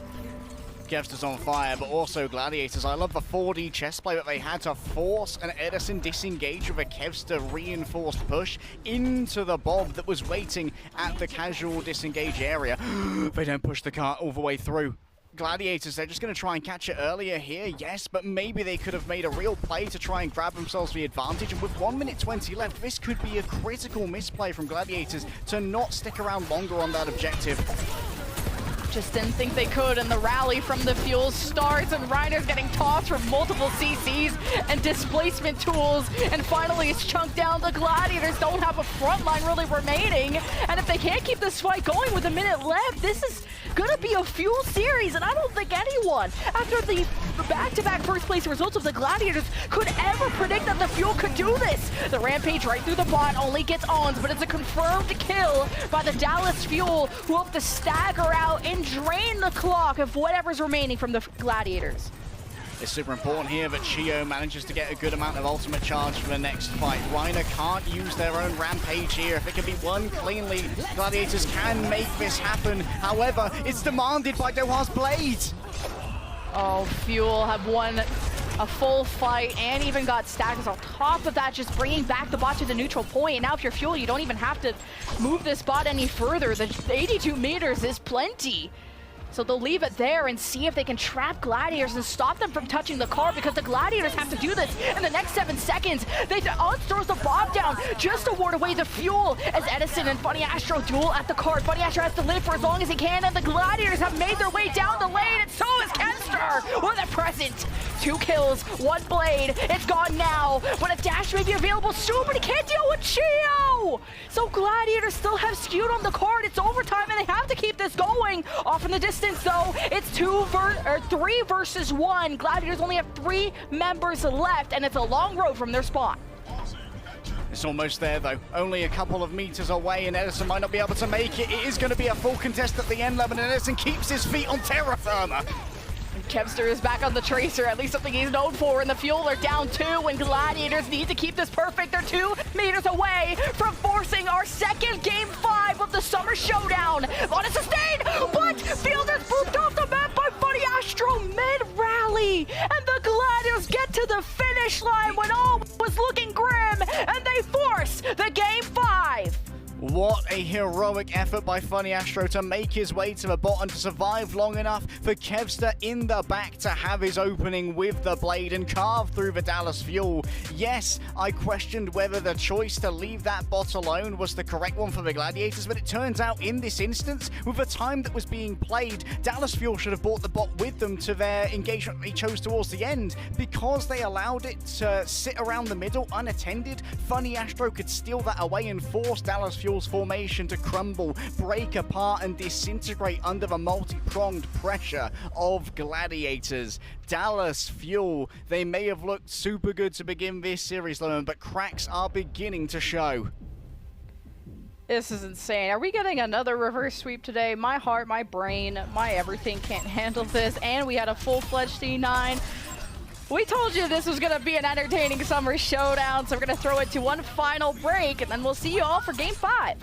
Kevster's on fire, but also Gladiators. I love the 4D chess play that they had to force an Edison disengage with a Kevster reinforced push into the Bob that was waiting at the casual disengage area. They don't push the cart all the way through. Gladiators, they're just going to try and catch it earlier here, yes, but maybe they could have made a real play to try and grab themselves the advantage, and with 1 minute 20 left, this could be a critical misplay from Gladiators to not stick around longer on that objective. Just didn't think they could, and the rally from the Fuel starts, and Reiner's getting tossed from multiple CCs and displacement tools, and finally it's chunked down. The Gladiators don't have a front line really remaining, and if they can't keep this fight going with a minute left, this is gonna be a Fuel series, and I don't think anyone, after the back-to-back first place results of the Gladiators, could ever predict that the Fuel could do this. The Rampage right through the bot only gets Ons, but it's a confirmed kill by the Dallas Fuel, who hope to stagger out and drain the clock of whatever's remaining from the Gladiators. It's super important here that Chio manages to get a good amount of ultimate charge for the next fight. Reiner can't use their own Rampage here. If it can be won cleanly, Gladiators can make this happen. However, it's demanded by Doha's blade. Oh, Fuel have won a full fight and even got stackers on top of that, just bringing back the bot to the neutral point. And now if you're Fuel, you don't even have to move this bot any further. The 82 meters is plenty. So they'll leave it there and see if they can trap Gladiators and stop them from touching the car, because the Gladiators have to do this in the next 7 seconds. Ons throws the bomb down just to ward away the Fuel as Edison and Funny Astro duel at the cart. Funny Astro has to live for as long as he can, and the Gladiators have made their way down the lane, and so is Kevster with a present. 2 kills, 1 blade, it's gone now, but a dash may be available soon, but he can't deal with Chio! So Gladiators still have skewed on the card. It's overtime, and they have to keep this going. Off in the distance, though, it's 3 versus 1. Gladiators only have 3 members left, and it's a long road from their spawn. It's almost there, though. Only a couple of meters away, and Edison might not be able to make it. It is going to be a full contest at the end level, and Edison keeps his feet on terra firma. Kevster is back on the Tracer, at least something he's known for, and the Fuel are down 2, and Gladiators need to keep this perfect. They're 2 meters away from forcing our second Game 5 of the Summer Showdown. On a sustain, but Fielder's booped off the map by Funny Astro mid-rally, and the Gladiators get to the finish line when all was looking grim, and they force the Game 5. What a heroic effort by Funny Astro to make his way to the bottom, to survive long enough for Kevster in the back to have his opening with the blade and carve through the Dallas Fuel. Yes, I questioned whether the choice to leave that bot alone was the correct one for the Gladiators, but it turns out in this instance, with the time that was being played, Dallas Fuel should have brought the bot with them to their engagement they chose towards the end. Because they allowed it to sit around the middle unattended, Funny Astro could steal that away and force Dallas Fuel's formation to crumble, break apart, and disintegrate under the multi-pronged pressure of Gladiators. Dallas Fuel, they may have looked super good to begin this series, but cracks are beginning to show. This is insane. Are we getting another reverse sweep today? My heart, my brain, my everything can't handle this, and we had a full-fledged C9. We told you this was going to be an entertaining Summer Showdown, so we're going to throw it to one final break, and then we'll see you all for Game 5.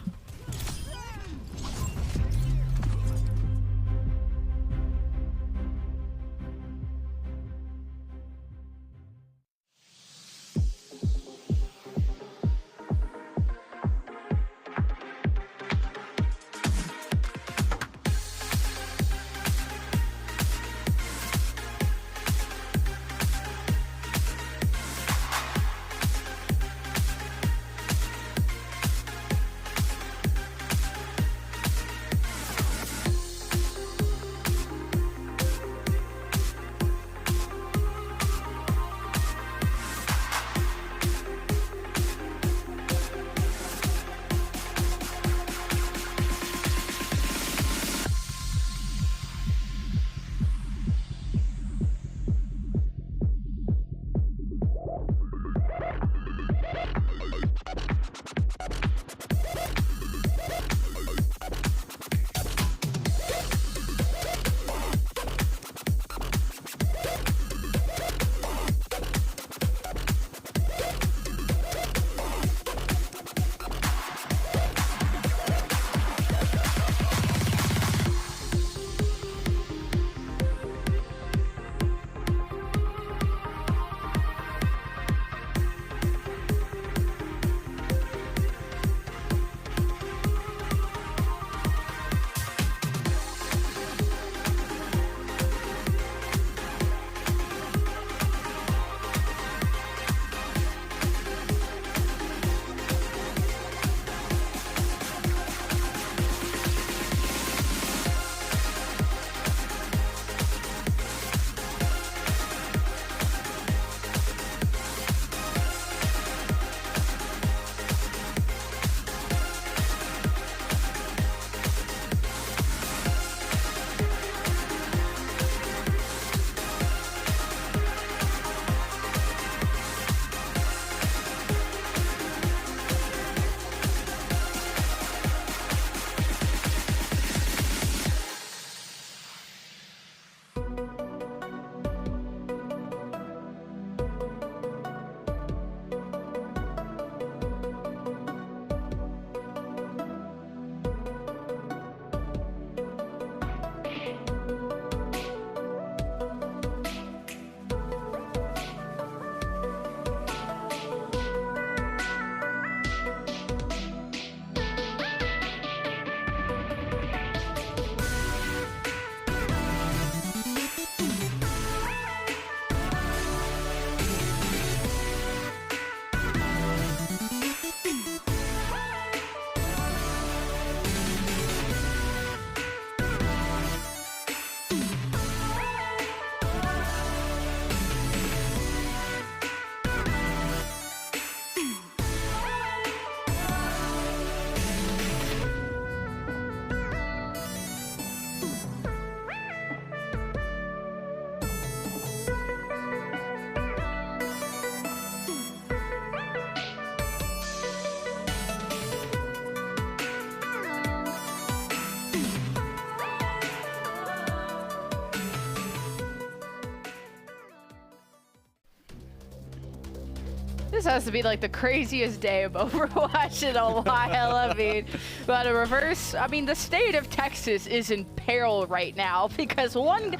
This has to be like the craziest day of Overwatch in a while. I mean, but a reverse. I mean, the state of Texas is in peril right now because one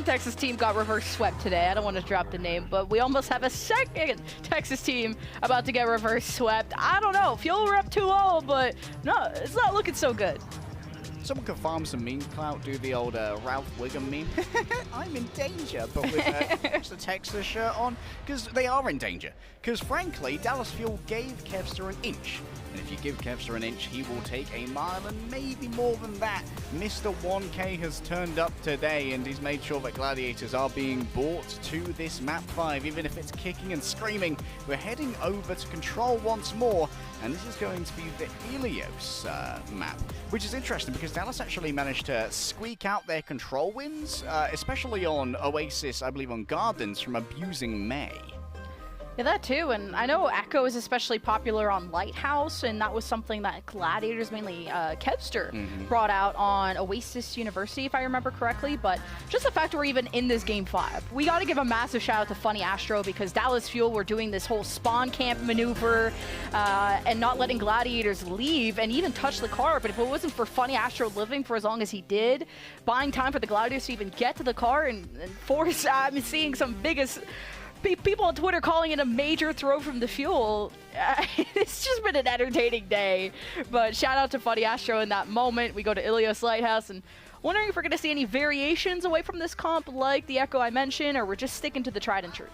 Texas team got reverse swept today. I don't want to drop the name, but we almost have a second Texas team about to get reverse swept. I don't know. Fuel we're up 2-0, but no, it's not looking so good. Someone could farm some meme clout, do the old Ralph Wiggum meme. I'm in danger, but with the Texas shirt on, because they are in danger. Because frankly, Dallas Fuel gave Kevster an inch. And if you give Kevster an inch, he will take a mile and maybe more than that. Mr. 1K has turned up today and he's made sure that Gladiators are being brought to this map 5, even if it's kicking and screaming. We're heading over to Control once more, and this is going to be the Helios map, which is interesting because Dallas actually managed to squeak out their Control wins, especially on Oasis, I believe on Gardens, from abusing May. Yeah, that too, and I know Echo is especially popular on Lighthouse, and that was something that Gladiators, mainly Kevster, brought out on Oasis University, if I remember correctly, but just the fact we're even in this Game 5. We gotta give a massive shout out to Funny Astro, because Dallas Fuel were doing this whole spawn camp maneuver, and not letting Gladiators leave and even touch the car, but if it wasn't for Funny Astro living for as long as he did, buying time for the Gladiators to even get to the car and force, I'm seeing some biggest... people on Twitter calling it a major throw from the Fuel. It's just been an entertaining day. But shout out to Funny Astro in that moment. We go to Ilios Lighthouse and wondering if we're going to see any variations away from this comp like the Echo I mentioned, or we're just sticking to the tried and true.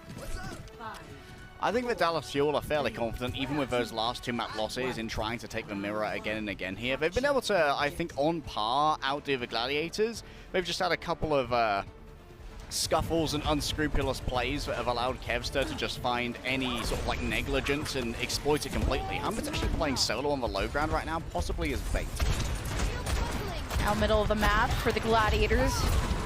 I think that Dallas Fuel are fairly confident, even with those last 2 map losses, in trying to take the mirror again and again here. They've been able to, I think, on par, outdo the Gladiators. They've just had a couple of... scuffles and unscrupulous plays that have allowed Kevster to just find any sort of like negligence and exploit it completely. Humbert's actually playing solo on the low ground right now, possibly as bait. Now middle of the map for the Gladiators.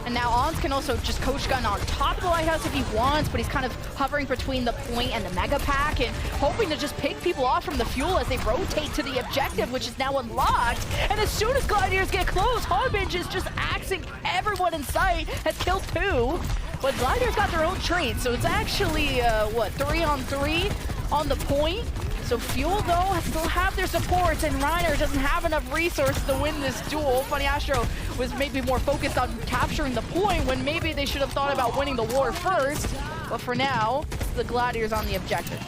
And now Ons can also just coach gun on top of the Lighthouse if he wants, but he's kind of hovering between the point and the Mega Pack and hoping to just pick people off from the Fuel as they rotate to the objective, which is now unlocked. And as soon as Gladiators get close, Harbinge is just axing everyone in sight, has killed 2. But Gladiators got their own trade, so it's actually, 3-on-3 on the point. So Fuel, though, still have their supports, and Reiner doesn't have enough resources to win this duel. Funny Astro was maybe more focused on capturing the point when maybe they should have thought about winning the war first. But for now, the Gladiators on the objective.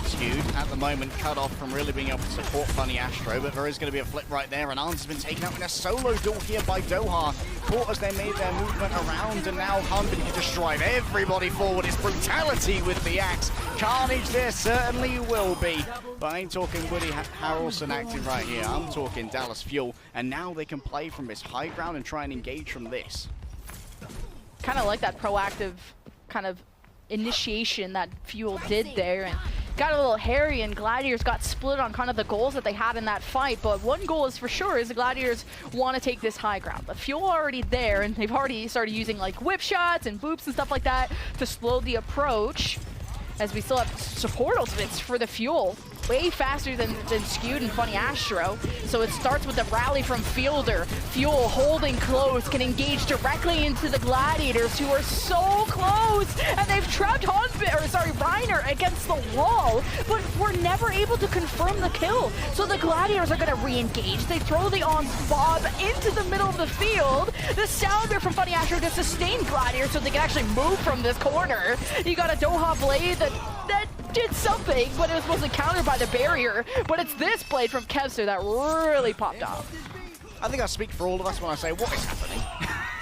Skewed at the moment, cut off from really being able to support Funny Astro, but there is going to be a flip right there, and Arns has been taken out in a solo duel here by Doha. Caught as they made their movement around, and now Hunbin can just drive everybody forward. It's brutality with the axe. Carnage there certainly will be, but I ain't talking Woody Harrelson acting right here. I'm talking Dallas Fuel, and now they can play from this high ground and try and engage from this. Kind of like that proactive kind of initiation that Fuel did there, and got a little hairy, and Gladiators got split on kind of the goals that they had in that fight. But one goal is for sure is the Gladiators want to take this high ground. The Fuel already there, and they've already started using like whip shots and boops and stuff like that to slow the approach, as we still have support ultimates for the Fuel. Way faster than Skewed and Funny Astro. So it starts with the rally from Fielder. Fuel holding close, can engage directly into the Gladiators, who are so close, and they've trapped Reiner against the wall, but we're never able to confirm the kill. So the Gladiators are gonna re-engage. They throw the on-bob into the middle of the field. The sounder from Funny Astro to sustain Gladiators so they can actually move from this corner. You got a Doha Blade that did something, but it wasn't countered by the barrier. But it's this blade from Kevster that really popped off. I think I speak for all of us when I say, what is happening?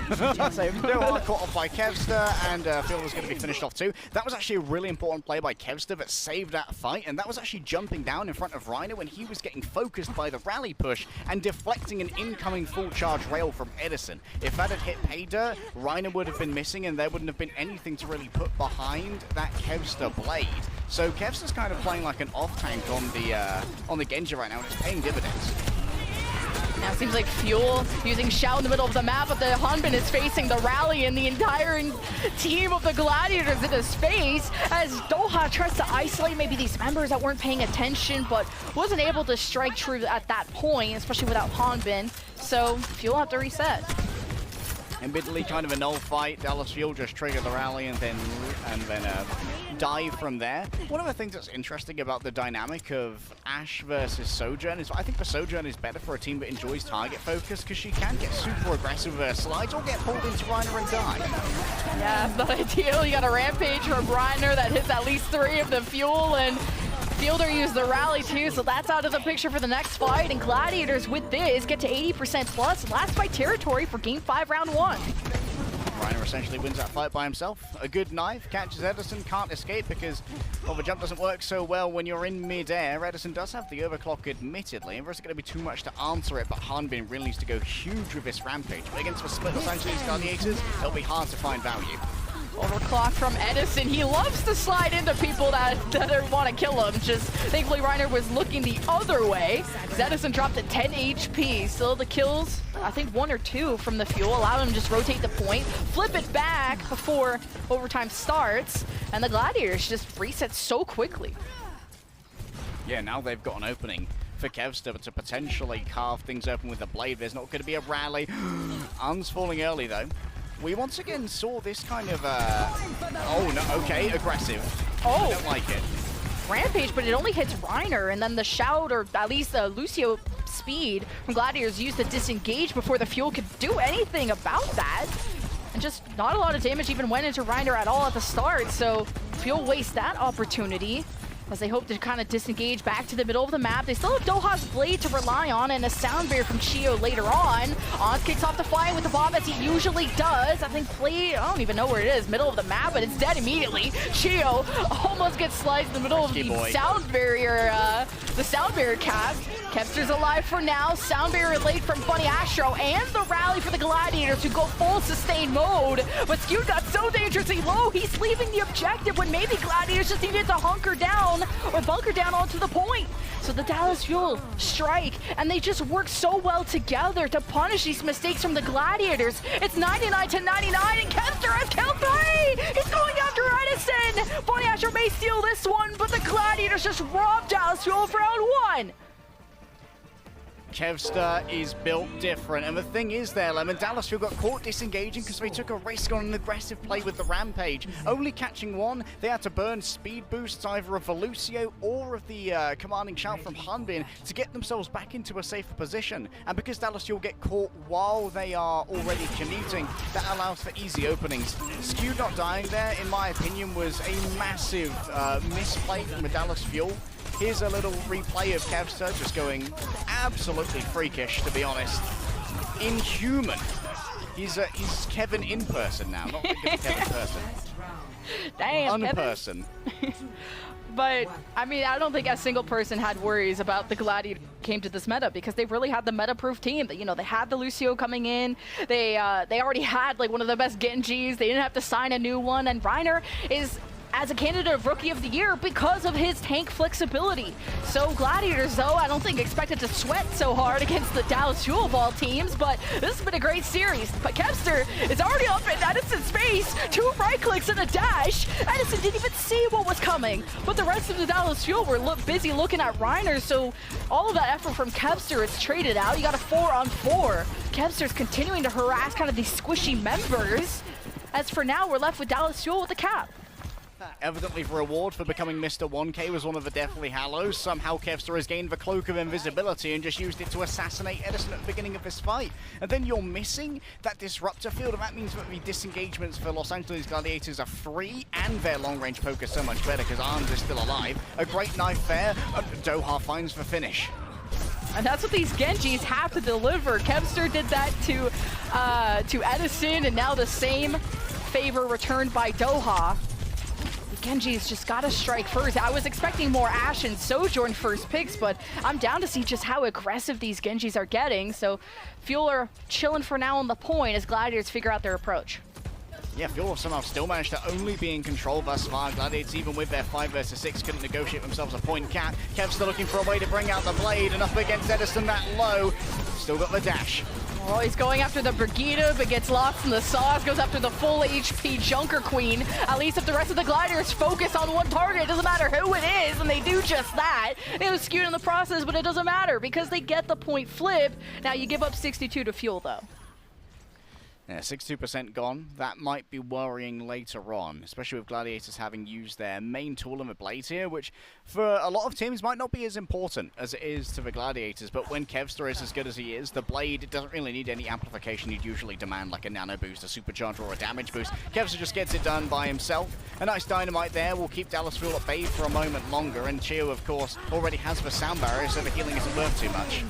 Doha caught off by Kevster, and Phil was going to be finished off too. That was actually a really important play by Kevster that saved that fight, and that was actually jumping down in front of Reiner when he was getting focused by the rally push and deflecting an incoming full charge rail from Edison. If that had hit Paydirt, Reiner would have been missing, and there wouldn't have been anything to really put behind that Kevster blade. So Kevster's kind of playing like an off-tank on the Genji right now, and it's paying dividends. Now it seems like Fuel using Shout in the middle of the map, but the Hunbin is facing the rally and the entire team of the Gladiators in his face as Doha tries to isolate maybe these members that weren't paying attention, but wasn't able to strike true at that point, especially without Hunbin. So Fuel have to reset. Admittedly, kind of a null fight. Dallas Fuel just trigger the rally and then dive from there. One of the things that's interesting about the dynamic of Ashe versus Sojourn is I think the Sojourn is better for a team that enjoys target focus because she can get super aggressive with her slides or get pulled into Reiner and die. Yeah, it's not ideal. You got a Rampage from Reiner that hits at least 3 of the Fuel, and Fielder used the rally too, so that's out of the picture for the next fight. And Gladiators with this get to 80% plus. Last fight territory for Game 5, Round 1. Reiner essentially wins that fight by himself. A good knife, catches Edison, can't escape because, well, the jump doesn't work so well when you're in mid-air. Edison does have the overclock, admittedly, and there's going to be too much to answer it, but Hanbin really needs to go huge with this Rampage. But against the split Los Angeles Gladiators, it'll be hard to find value. Overclock from Edison. He loves to slide into people that want to kill him. Just thankfully Reiner was looking the other way. Edison dropped to 10 HP. Still the kills, I think 1 or 2 from the Fuel. Allow him to just rotate the point, flip it back before overtime starts, and the Gladiators just reset so quickly. Yeah, now they've got an opening for Kevster to potentially carve things open with the blade. There's not going to be a rally. Arms falling early though. We once again saw this kind of, oh no, okay, aggressive. Oh. I don't like it. Rampage, but it only hits Reiner, and then the shout, or at least the Lucio speed from Gladiators used to disengage before the Fuel could do anything about that. And just not a lot of damage even went into Reiner at all at the start, so Fuel wastes that opportunity as they hope to kind of disengage back to the middle of the map. They still have Doha's blade to rely on and a sound barrier from Chio later on. Ons kicks off the fight with the bomb as he usually does. I think blade, I don't even know where it is, middle of the map, but it's dead immediately. Chio almost gets sliced in the middle of the sound barrier cast. Kevster's alive for now. Sound barrier late from Bunny Astro and the rally for the Gladiators who go full sustain mode. But Skew got so dangerously low, he's leaving the objective when maybe Gladiators just needed to hunker down or bunker down onto the point. So the Dallas Fuel strike, and they just work so well together to punish these mistakes from the Gladiators. It's 99 to 99, and Kevster has killed 3! He's going after Edison! Bunny Astro may steal this one, but the Gladiators just robbed Dallas Fuel for round 1. Kevster is built different, and the thing is there, Lemon, Dallas Fuel got caught disengaging because they took a risk on an aggressive play with the Rampage. Only catching 1, they had to burn speed boosts either of Lucio or of the commanding shout from Hanbin to get themselves back into a safer position. And because Dallas Fuel get caught while they are already commuting, that allows for easy openings. Skew not dying there, in my opinion, was a massive misplay from the Dallas Fuel. Here's a little replay of Kevster just going absolutely freakish, to be honest. Inhuman. He's Kevin in person now, not Kevin person. Damn, Unperson. But, I mean, I don't think a single person had worries about the Gladiator came to this meta because they really had the meta-proof team. You know, they had the Lucio coming in. They already had, like, one of the best Genjis. They didn't have to sign a new one. And Reiner is as a candidate of Rookie of the Year because of his tank flexibility. So Gladiators, though, I don't think expected to sweat so hard against the Dallas Fuel of all teams, but this has been a great series. But Kevster is already up in Edison's face, 2 right clicks and a dash. Edison didn't even see what was coming, but the rest of the Dallas Fuel were busy looking at Reiner, so all of that effort from Kevster is traded out. You got a 4-on-4. Kevster's continuing to harass kind of these squishy members. As for now, we're left with Dallas Fuel with the cap. Evidently the reward for becoming Mr. 1K was one of the Deathly Hallows. Somehow Kevster has gained the Cloak of Invisibility and just used it to assassinate Edison at the beginning of this fight. And then you're missing that Disruptor field, and that means that the disengagements for Los Angeles Gladiators are free, and their long-range poker so much better because Arms is still alive. A great knife there, and Doha finds the finish. And that's what these Genjis have to deliver. Kevster did that to Edison, and now the same favor returned by Doha. Genji's just got to strike first. I was expecting more Ashe and Sojourn first picks, but I'm down to see just how aggressive these Genjis are getting. So Fuel are chilling for now on the point as Gladiators figure out their approach. Yeah, Fuel have somehow still managed to only be in control thus far. Gladiators, even with their 5 versus 6, couldn't negotiate themselves a point cap. Kev's looking for a way to bring out the blade, and up against Edison that low. Still got the dash. Oh, he's going after the Brigida, but gets lost in the sauce, goes after the full HP Junker Queen. At least if the rest of the Gladiators focus on one target, it doesn't matter who it is, and they do just that. It was skewed in the process, but it doesn't matter because they get the point flip. Now you give up 62 to Fuel, though. Yeah, 62% gone. That might be worrying later on, especially with Gladiators having used their main tool in the blade here, which for a lot of teams might not be as important as it is to the Gladiators, but when Kevster is as good as he is, the blade doesn't really need any amplification you'd usually demand, like a nano boost, a supercharge, or a damage boost. Kevster just gets it done by himself. A nice dynamite there will keep Dallas Fuel at bay for a moment longer, and Chio, of course, already has the sound barrier, so the healing isn't worth too much.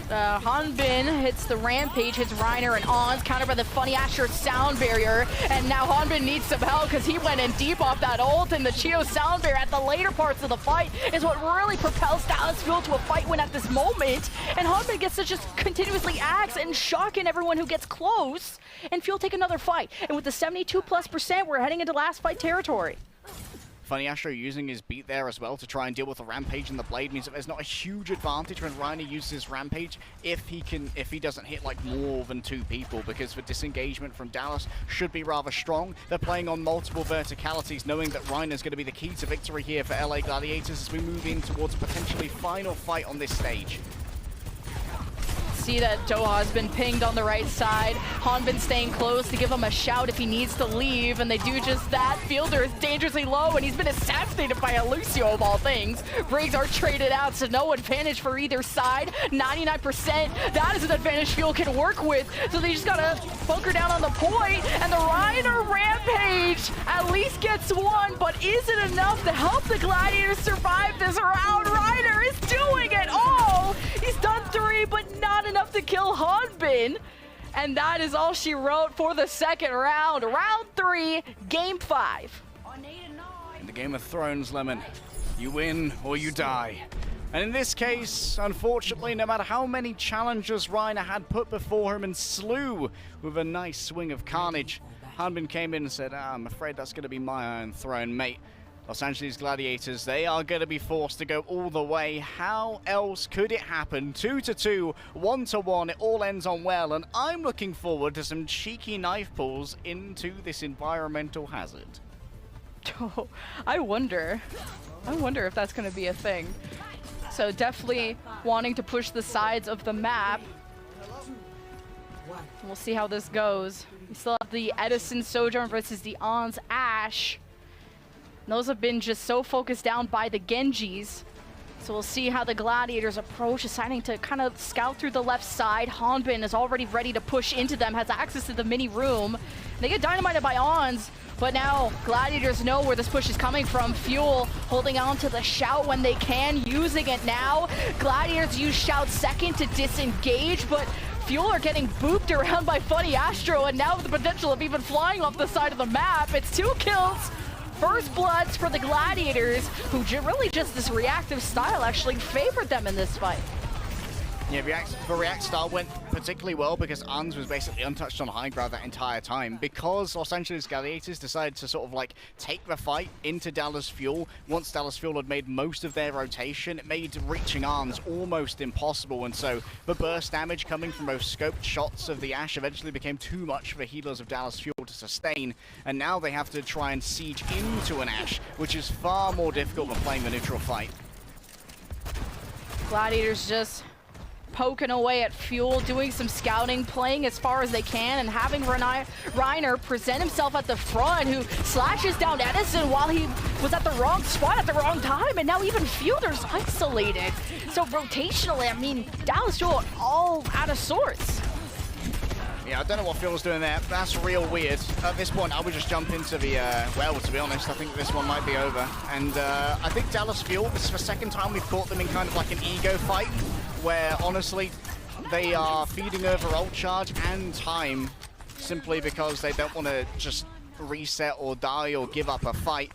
Hanbin hits the Rampage, hits Reiner and Ons, countered by the Funny Asher sound barrier, and now Hanbin needs some help because he went in deep off that ult, and the Chio sound barrier at the later parts of the fight is what really propels Dallas Fuel to a fight win at this moment, and Hanbin gets to just continuously axe and shocking everyone who gets close, and Fuel take another fight, and with the 72+%, we're heading into last fight territory. Funny Astro using his beat there as well to try and deal with the Rampage and the Blade means that there's not a huge advantage when Reiner uses his Rampage if he doesn't hit like more than 2 people, because the disengagement from Dallas should be rather strong. They're playing on multiple verticalities, knowing that Reiner's going to be the key to victory here for LA Gladiators as we move in towards a potentially final fight on this stage. See that Doha has been pinged on the right side. Hanbin staying close to give him a shout if he needs to leave, and they do just that. Fielder is dangerously low, and he's been assassinated by a Lucio of all things. Rigs are traded out, so no advantage for either side. 99%, that is an advantage Fuel can work with, so they just gotta bunker down on the point, and the Reiner Rampage at least gets one, but is it enough to help the Gladiators survive this round? Reiner is doing it all! He's done 3, but not enough to kill Hanbin. And that is all she wrote for the second round. Round 3, game 5. In the Game of Thrones, Lemon, you win or you die. And in this case, unfortunately, no matter how many challenges Reiner had put before him and slew with a nice swing of carnage, Hanbin came in and said, I'm afraid that's going to be my Iron Throne, mate. Los Angeles Gladiators, they are going to be forced to go all the way. How else could it happen? 2-2, 1-1, it all ends on well, and I'm looking forward to some cheeky knife pulls into this environmental hazard. Oh, I wonder if that's going to be a thing. So definitely wanting to push the sides of the map. We'll see how this goes. We still have the Edison Sojourn versus the Ons Ash. Those have been just so focused down by the Genjis. So we'll see how the Gladiators approach, deciding to kind of scout through the left side. Hanbin is already ready to push into them, has access to the mini room. They get dynamited by Ons, but now Gladiators know where this push is coming from. Fuel holding on to the shout when they can, using it now. Gladiators use shout second to disengage, but Fuel are getting booped around by Funny Astro, and now with the potential of even flying off the side of the map. It's 2 kills. First bloods for the Gladiators, who really just this reactive style actually favored them in this fight. Yeah, the React style went particularly well because Ans was basically untouched on high ground that entire time. Because Los Angeles Gladiators decided to sort of like take the fight into Dallas Fuel, once Dallas Fuel had made most of their rotation, it made reaching Ans almost impossible. And so the burst damage coming from those scoped shots of the Ash eventually became too much for the healers of Dallas Fuel to sustain. And now they have to try and siege into an Ash, which is far more difficult than playing the neutral fight. Gladiators just poking away at Fuel, doing some scouting, playing as far as they can, and having Reiner present himself at the front, who slashes down Edison while he was at the wrong spot at the wrong time, and now even Fielder's isolated. So rotationally, I mean, Dallas Fuel all out of sorts. Yeah, I don't know what Phil's doing there. That's real weird. At this point, I would just jump into the, well, to be honest, I think this one might be over. And I think Dallas Fuel, this is the second time we've caught them in kind of like an ego fight, where honestly, they are feeding over ult charge and time simply because they don't want to just reset or die or give up a fight.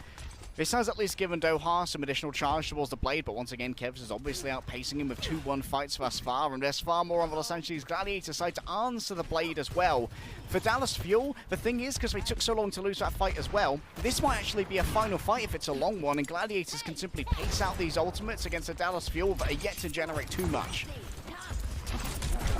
This has at least given Doha some additional charge towards the blade, but once again, Kevs is obviously outpacing him with 2-1 fights thus far, and there's far more on the Los Angeles Gladiators side to answer the blade as well. For Dallas Fuel, the thing is, because they took so long to lose that fight as well, this might actually be a final fight if it's a long one, and Gladiators can simply pace out these ultimates against a Dallas Fuel that are yet to generate too much.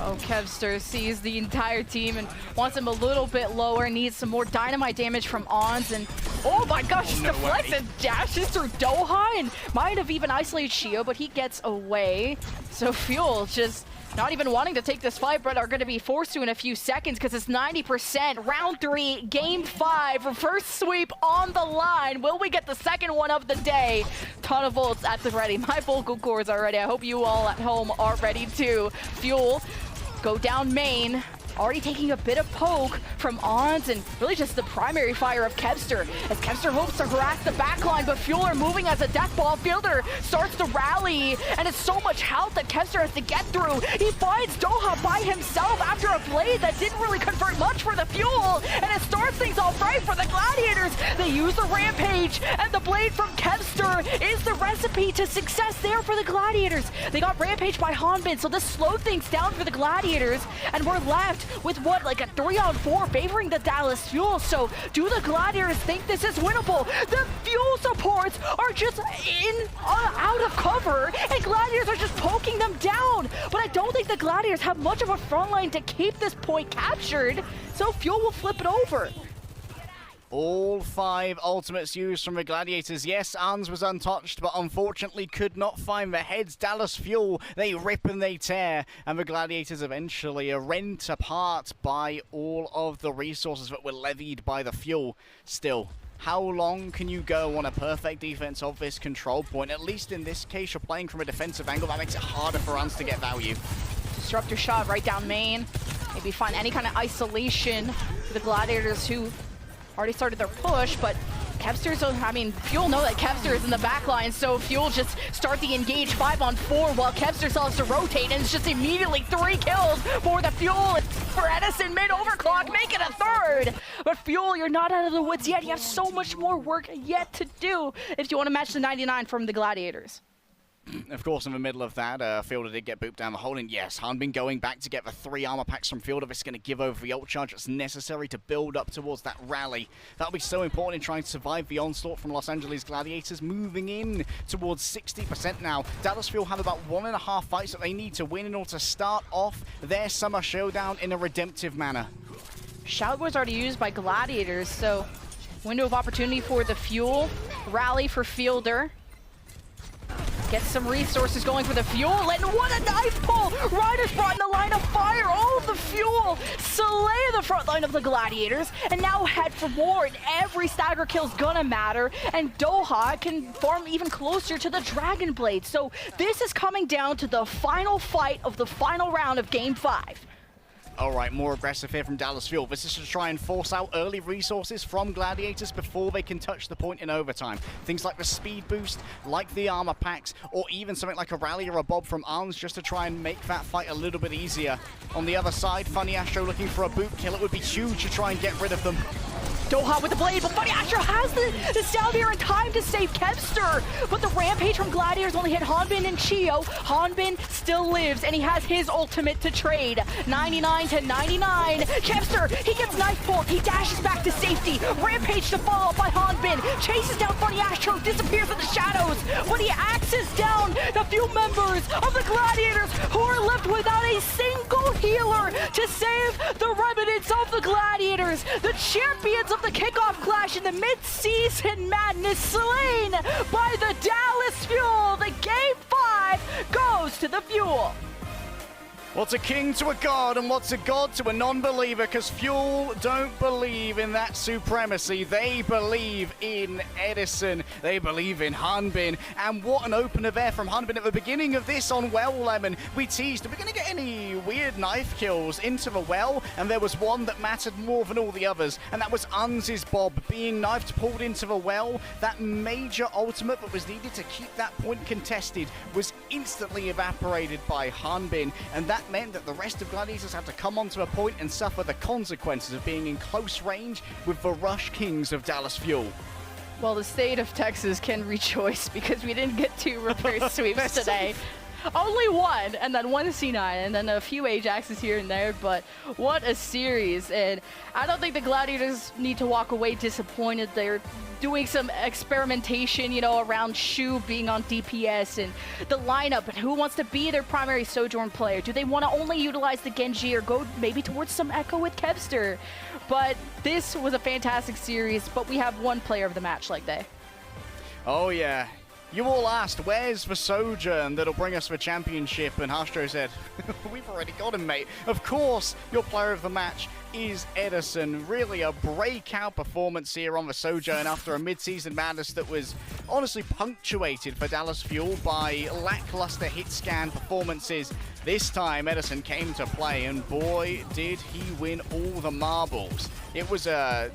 Oh, Kevster sees the entire team and wants him a little bit lower, needs some more dynamite damage from Ons, and Oh my gosh, just no deflects way. and dashes through Doha and might have even isolated Shio, but he gets away. So Fuel just not even wanting to take this fight, but are going to be forced to in a few seconds because it's 90%. Round 3, game 5, reverse sweep on the line. Will we get the second one of the day? Ton of volts at the ready. My vocal cords are ready. I hope you all at home are ready too. Fuel, go down main. Already taking a bit of poke from Ons and really just the primary fire of Kevster. As Kevster hopes to harass the backline, but Fuel are moving as a death ball fielder starts to rally, and it's so much health that Kevster has to get through. He finds Doha by himself after a blade that didn't really convert much for the Fuel, and it starts things off right for the Gladiators. They use the Rampage, and the blade from Kevster is the recipe to success there for the Gladiators. They got Rampage by Hanbin, so this slowed things down for the Gladiators, and we're left with what, like a 3-on-4 favoring the Dallas Fuel. So do the Gladiators think this is winnable? The Fuel supports are just out of cover, and Gladiators are just poking them down. But I don't think the Gladiators have much of a front line to keep this point captured, so Fuel will flip it over. All 5 ultimates used from the Gladiators. Yes, Arns was untouched, but unfortunately could not find the heads. Dallas Fuel, they rip and they tear, and the Gladiators eventually are rent apart by all of the resources that were levied by the Fuel. Still, how long can you go on a perfect defense of this control point? At least in this case, you're playing from a defensive angle. That makes it harder for Arns to get value. Disruptor shot right down main. Maybe find any kind of isolation for the Gladiators who already started their push, but Kevster's, I mean, Fuel know that Kevster is in the back line, so Fuel just start the engage 5-on-4 while Kevster still has to rotate, and it's just immediately 3 kills for the Fuel. It's for Edison mid-overclock, make it a 3rd. But Fuel, you're not out of the woods yet. You have so much more work yet to do if you want to match the 99 from the Gladiators. Of course, in the middle of that, Fielder did get booped down the hole, and yes, Hanbin going back to get the 3 armor packs from Fielder. This is going to give over the ult charge that's necessary to build up towards that rally. That'll be so important in trying to survive the onslaught from Los Angeles Gladiators, moving in towards 60% now. Dallas Fuel have about 1.5 fights that they need to win in order to start off their summer showdown in a redemptive manner. Shout was already used by Gladiators, so window of opportunity for the Fuel. Rally for Fielder. Get some resources going for the Fuel, and what a knife pull! Riders brought in the line of fire, all of the Fuel slay the front line of the Gladiators, and now head for more, and every stagger kill's gonna matter, and Doha can farm even closer to the Dragon Blade. So this is coming down to the final fight of the final round of Game 5. All right, more aggressive here from Dallas Fuel. This is to try and force out early resources from Gladiators before they can touch the point in overtime. Things like the speed boost, like the armor packs, or even something like a rally or a bob from Arms just to try and make that fight a little bit easier. On the other side, Funny Astro looking for a boot kill. It would be huge to try and get rid of them. Doha with the blade, but Funny Astro has the Salvier in time to save Kevster. But the Rampage from Gladiators only hit Hanbin and Chio. Hanbin still lives, and he has his ultimate to trade. 99 to 99. Kevster, he gets knife pulled. He dashes back to safety. Rampage to follow up by Hanbin. Chases down Funny Astro, disappears in the shadows. But he axes down the few members of the Gladiators who are left without a single healer to save the remnants of the Gladiators. The champions of the kickoff clash in the mid-season madness slain by the Dallas Fuel. The Game 5 goes to the Fuel. What's a king to a god and what's a god to a non-believer? Because Fuel don't believe in that supremacy. They believe in Edison. They believe in Hanbin. And what an opener there from Hanbin at the beginning of this on Well Lemon. We teased, are we going to get any weird knife kills into the well? And there was one that mattered more than all the others. And that was Unz's Bob being knifed, pulled into the well. That major ultimate that was needed to keep that point contested was instantly evaporated by Hanbin. And that meant that the rest of Gladiators had to come onto a point and suffer the consequences of being in close range with the Rush Kings of Dallas Fuel. Well, the state of Texas can rejoice because we didn't get 2 reverse sweeps today. Only 1, and then 1 C9, and then a few Ajaxes here and there, but what a series. And I don't think the Gladiators need to walk away disappointed. They're doing some experimentation, you know, around Shu being on DPS and the lineup and who wants to be their primary Sojourn player. Do they want to only utilize the Genji or go maybe towards some Echo with Kevster? but this was a fantastic series, but we have one player of the match leg day. Oh yeah. You all asked, where's the Sojourn that'll bring us the championship? And Hastro said, we've already got him, mate. Of course, your player of the match is Edison. Really a breakout performance here on the Sojourn after a mid-season madness that was honestly punctuated for Dallas Fuel by lackluster hit scan performances. This time, Edison came to play, and boy, did he win all the marbles. It was I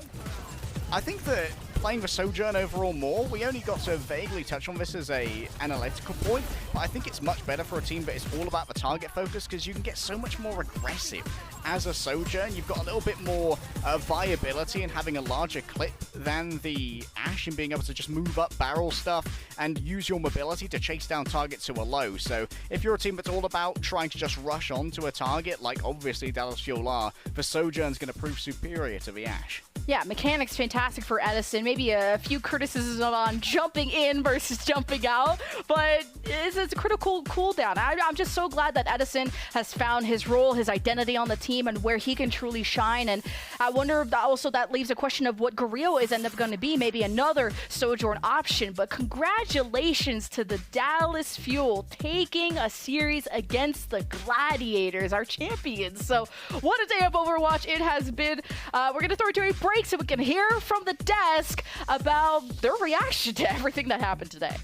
think that playing the Sojourn overall more, we only got to vaguely touch on this as a analytical point, but I think it's much better for a team that is all about the target focus because you can get so much more aggressive. As a Sojourn, you've got a little bit more viability in having a larger clip than the Ashe and being able to just move up barrel stuff and use your mobility to chase down targets to a low. So if you're a team that's all about trying to just rush onto a target, like obviously Dallas Fuel are, the Sojourn's going to prove superior to the Ashe. Yeah, mechanics fantastic for Edison. Maybe a few criticisms on jumping in versus jumping out, but it's a critical cooldown. I'm just so glad that Edison has found his role, his identity on the team, and where he can truly shine. And I wonder if also that leaves a question of what Gorilla is end up going to be. Maybe another Sojourn option. But congratulations to the Dallas Fuel taking a series against the Gladiators, our champions. So what a day of Overwatch it has been. We're going to throw it to a break so we can hear from the desk about their reaction to everything that happened today.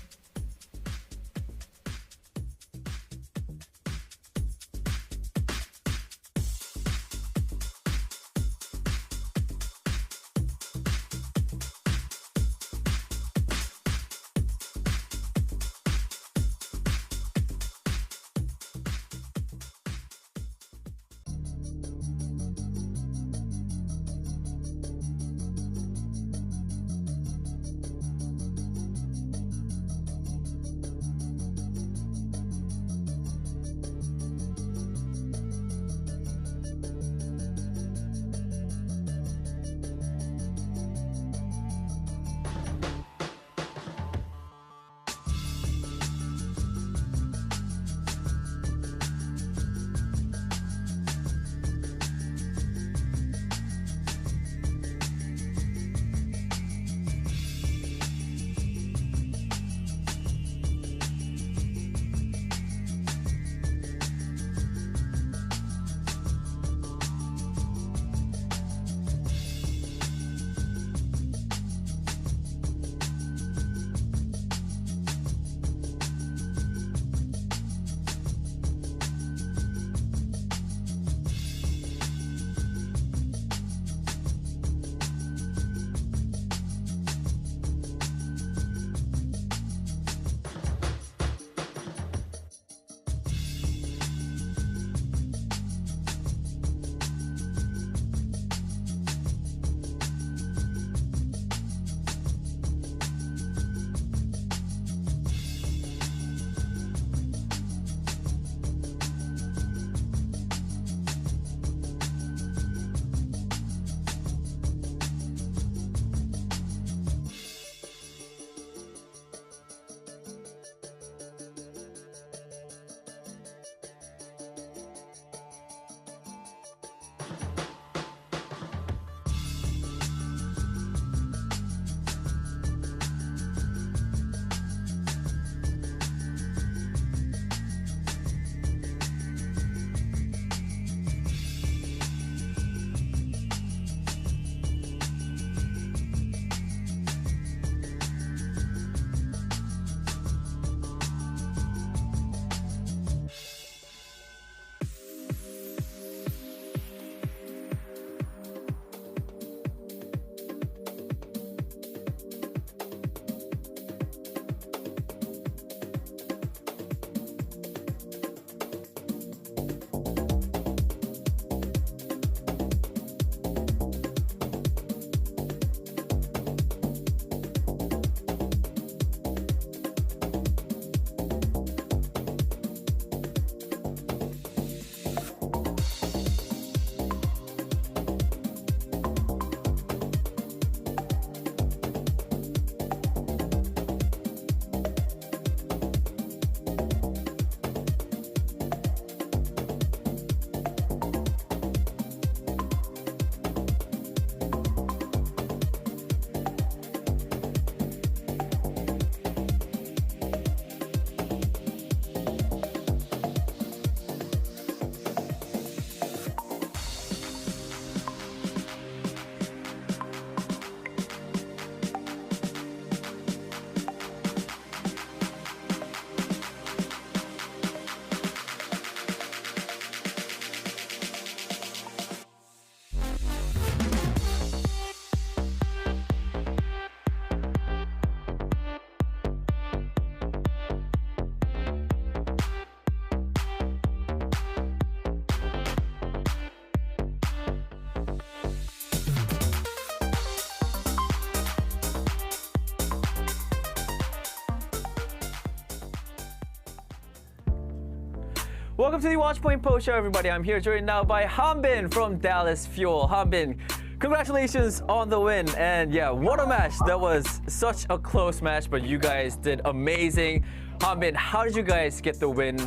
Welcome to the Watchpoint Post Show, everybody. I'm here joined now by Hanbin from Dallas Fuel. Hanbin, congratulations on the win. And yeah, what a match. That was such a close match, but you guys did amazing. Hanbin, how did you guys get the win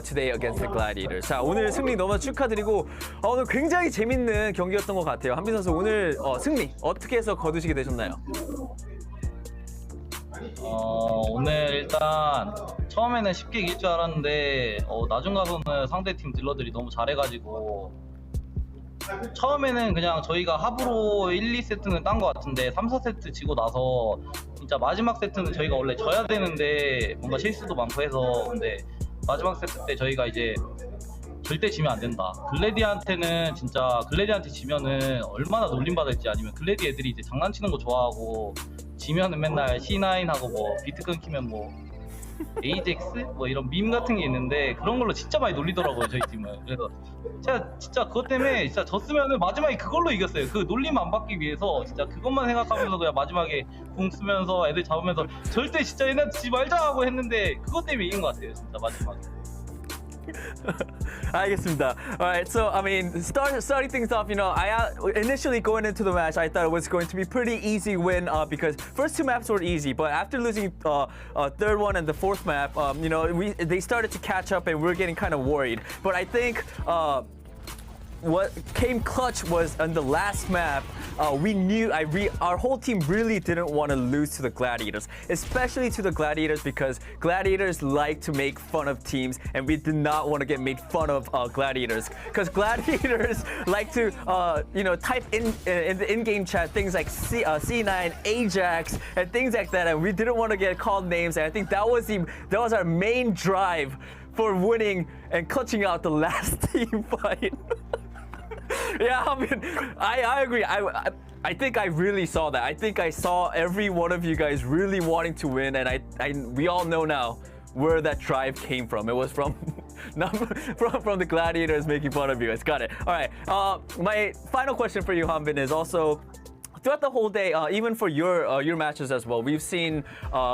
today against the Gladiators? 자, 오늘 승리 너무 축하드리고 오늘 굉장히 재밌는 경기였던 것 같아요. 한빈 선수 오늘 승리 어떻게 해서 거두시게 되셨나요? 오늘 일단 처음에는 쉽게 이길 줄 알았는데 나중 가서는 상대팀 딜러들이 너무 잘해가지고 처음에는 그냥 저희가 합으로 1, 2세트는 딴 것 같은데 3, 4세트 지고 나서 진짜 마지막 세트는 저희가 원래 져야 되는데 뭔가 실수도 많고 해서 근데 마지막 세트 때 저희가 이제 절대 지면 안 된다. 글래디한테는 진짜 글래디한테 지면은 얼마나 놀림받을지 아니면 글래디 애들이 이제 장난치는 거 좋아하고 지면은 맨날 C9하고 뭐 비트 끊기면 뭐 AJX 뭐 이런 밈 같은 게 있는데 그런 걸로 진짜 많이 놀리더라고요 저희 팀은. 그래서 제가 진짜 그것 때문에 진짜 졌으면은 마지막에 그걸로 이겼어요. 그 놀림 안 받기 위해서 진짜 그것만 생각하면서 그냥 마지막에 궁 쓰면서 애들 잡으면서 절대 진짜 얘네한테 지지 말자 하고 했는데 그것 때문에 이긴 것 같아요 진짜 마지막에. 알겠습니다. Alright, so I mean, starting things off, I initially going into the match, I thought it was going to be pretty easy win because first two maps were easy, but after losing third one and the fourth map, they started to catch up and we're getting kind of worried. But I think what came clutch was on the last map. We knew our whole team really didn't want to lose to the Gladiators, especially to the Gladiators because Gladiators like to make fun of teams, and we did not want to get made fun of Gladiators because Gladiators like to type in the in-game chat things like C9, Ajax, and things like that, and we didn't want to get called names. And I think that was our main drive for winning and clutching out the last team fight. Yeah, I mean, I agree. I think I really saw that. I think I saw every one of you guys really wanting to win, and we all know now where that drive came from. It was from from the Gladiators making fun of you guys. Got it. All right. My final question for you, Hanbin, is also throughout the whole day, even for your matches as well, we've seen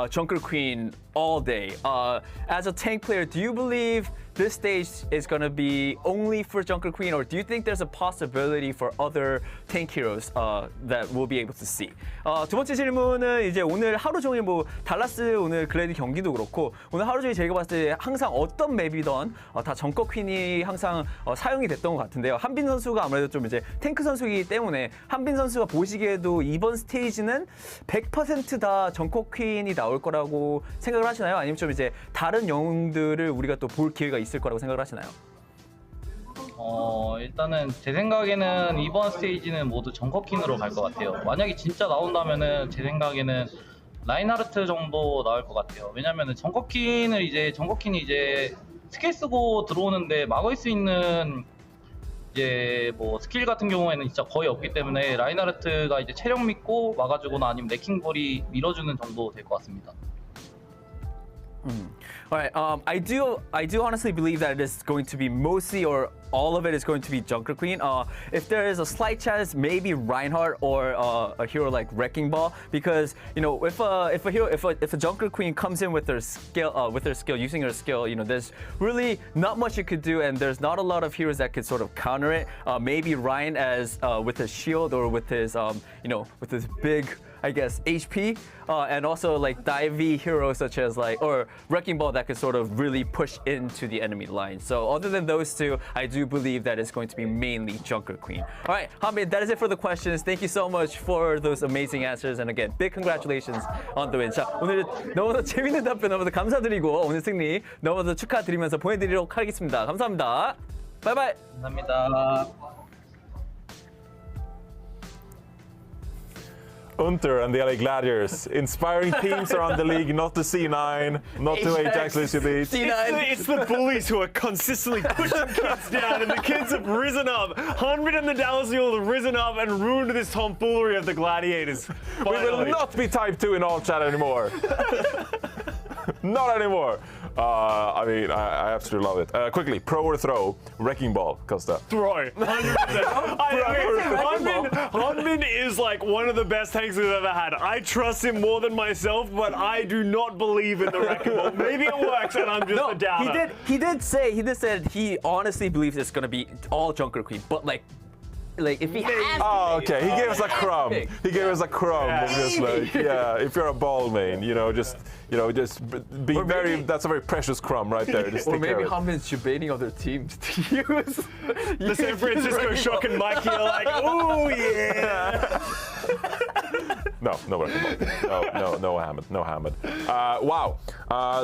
Junker Queen all day. As a tank player, do you believe this stage is going to be only for Junker Queen, or do you think there's a possibility for other tank heroes that we'll be able to see? 두 번째 질문은 이제 오늘 하루 종일 뭐 달라스 오늘 글래디 경기도 그렇고 오늘 하루 종일 저희가 봤을 때 항상 어떤 맵이던 다 정커 퀸이 항상 사용이 됐던 것 같은데요. 한빈 선수가 아무래도 좀 이제 탱크 선수이기 때문에 한빈 선수가 보시기에도 이번 스테이지는 100% 정커 퀸이 나올 거라고 생각을 하시나요? 아니면 좀 이제 다른 영웅들을 우리가 또 볼 기회가 있을 거라고 생각을 하시나요? 일단은 제 생각에는 이번 스테이지는 모두 정커퀸으로 갈 것 같아요. 만약에 진짜 나온다면은 제 생각에는 라인하르트 정도 나올 것 같아요. 왜냐면은 정커퀸이 이제 스킬 쓰고 들어오는데 막을 수 있는 이제 뭐 스킬 같은 경우에는 진짜 거의 없기 때문에 라인하르트가 이제 체력 믿고 막아주거나 아니면 레킹볼이 밀어주는 정도 될 것 같습니다. All right. I do honestly believe that it is going to be mostly or all of it is going to be Junker Queen. If there is a slight chance, maybe Reinhardt or a hero like Wrecking Ball, because if a Junker Queen comes in with her skill, using her skill, there's really not much you could do, and there's not a lot of heroes that could sort of counter it. Maybe Ryan as with his shield or with his with his big, I guess, HP, and also like divey heroes such as or Wrecking Ball that could sort of really push into the enemy line. So other than those two, I do believe that it's going to be mainly Junker Queen. All right, Hanbin, that is it for the questions. Thank you so much for those amazing answers, and again, big congratulations on the win. 자, 오늘 너무나 재밌는 답변 너무나 감사드리고 오늘 승리 너무나 축하드리면서 보내드리도록 하겠습니다. 감사합니다. 바이바이. 감사합니다. Unter and the LA Gladiators, inspiring teams around the league, not to C9, not to Ajax Elite. It's the bullies who are consistently pushing kids down, and the kids have risen up. Hanbin and the Dallas Fuel have risen up and ruined this tomfoolery of the Gladiators. We will not be type 2 in all chat anymore. Not anymore. I mean, I absolutely love it. Quickly, pro or throw? Wrecking ball, Costa. Throw. 100%. Hunmin is like one of the best tanks we've ever had. I trust him more than myself, but I do not believe in the wrecking ball. Maybe it works and I'm just a doubter. He did say he honestly believes it's gonna be all Junker Queen, but like if he has to Oh, pick, okay. He gave us a crumb. pick. He gave us a crumb. Yeah. Of just like, yeah, if you're a ball main, just be very. That's a very precious crumb right there. Just Or take care maybe of it. Hunmin's debating other teams to use The San Francisco Shock and Mikey are like, ooh, yeah. No wrecking ball. No Hammond. Wow.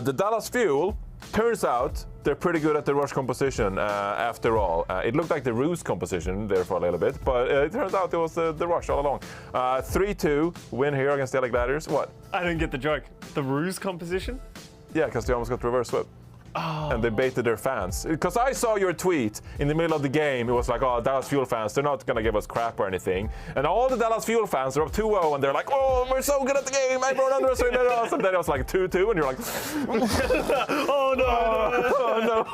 The Dallas Fuel. Turns out they're pretty good at the rush composition after all. It looked like the ruse composition there for a little bit, but it turns out it was the rush all along. 3-2 win here against the LA Gladiators. What? I didn't get the joke. The ruse composition? Yeah, because they almost got reverse swept. And they baited their fans. Because I saw your tweet in the middle of the game. It was like, oh, Dallas Fuel fans, they're not going to give us crap or anything. And all the Dallas Fuel fans are up 2-0, and they're like, oh, we're so good at the game. Everyone underestimated us. And then it was like 2-2, and you're like, Oh, no. oh, no.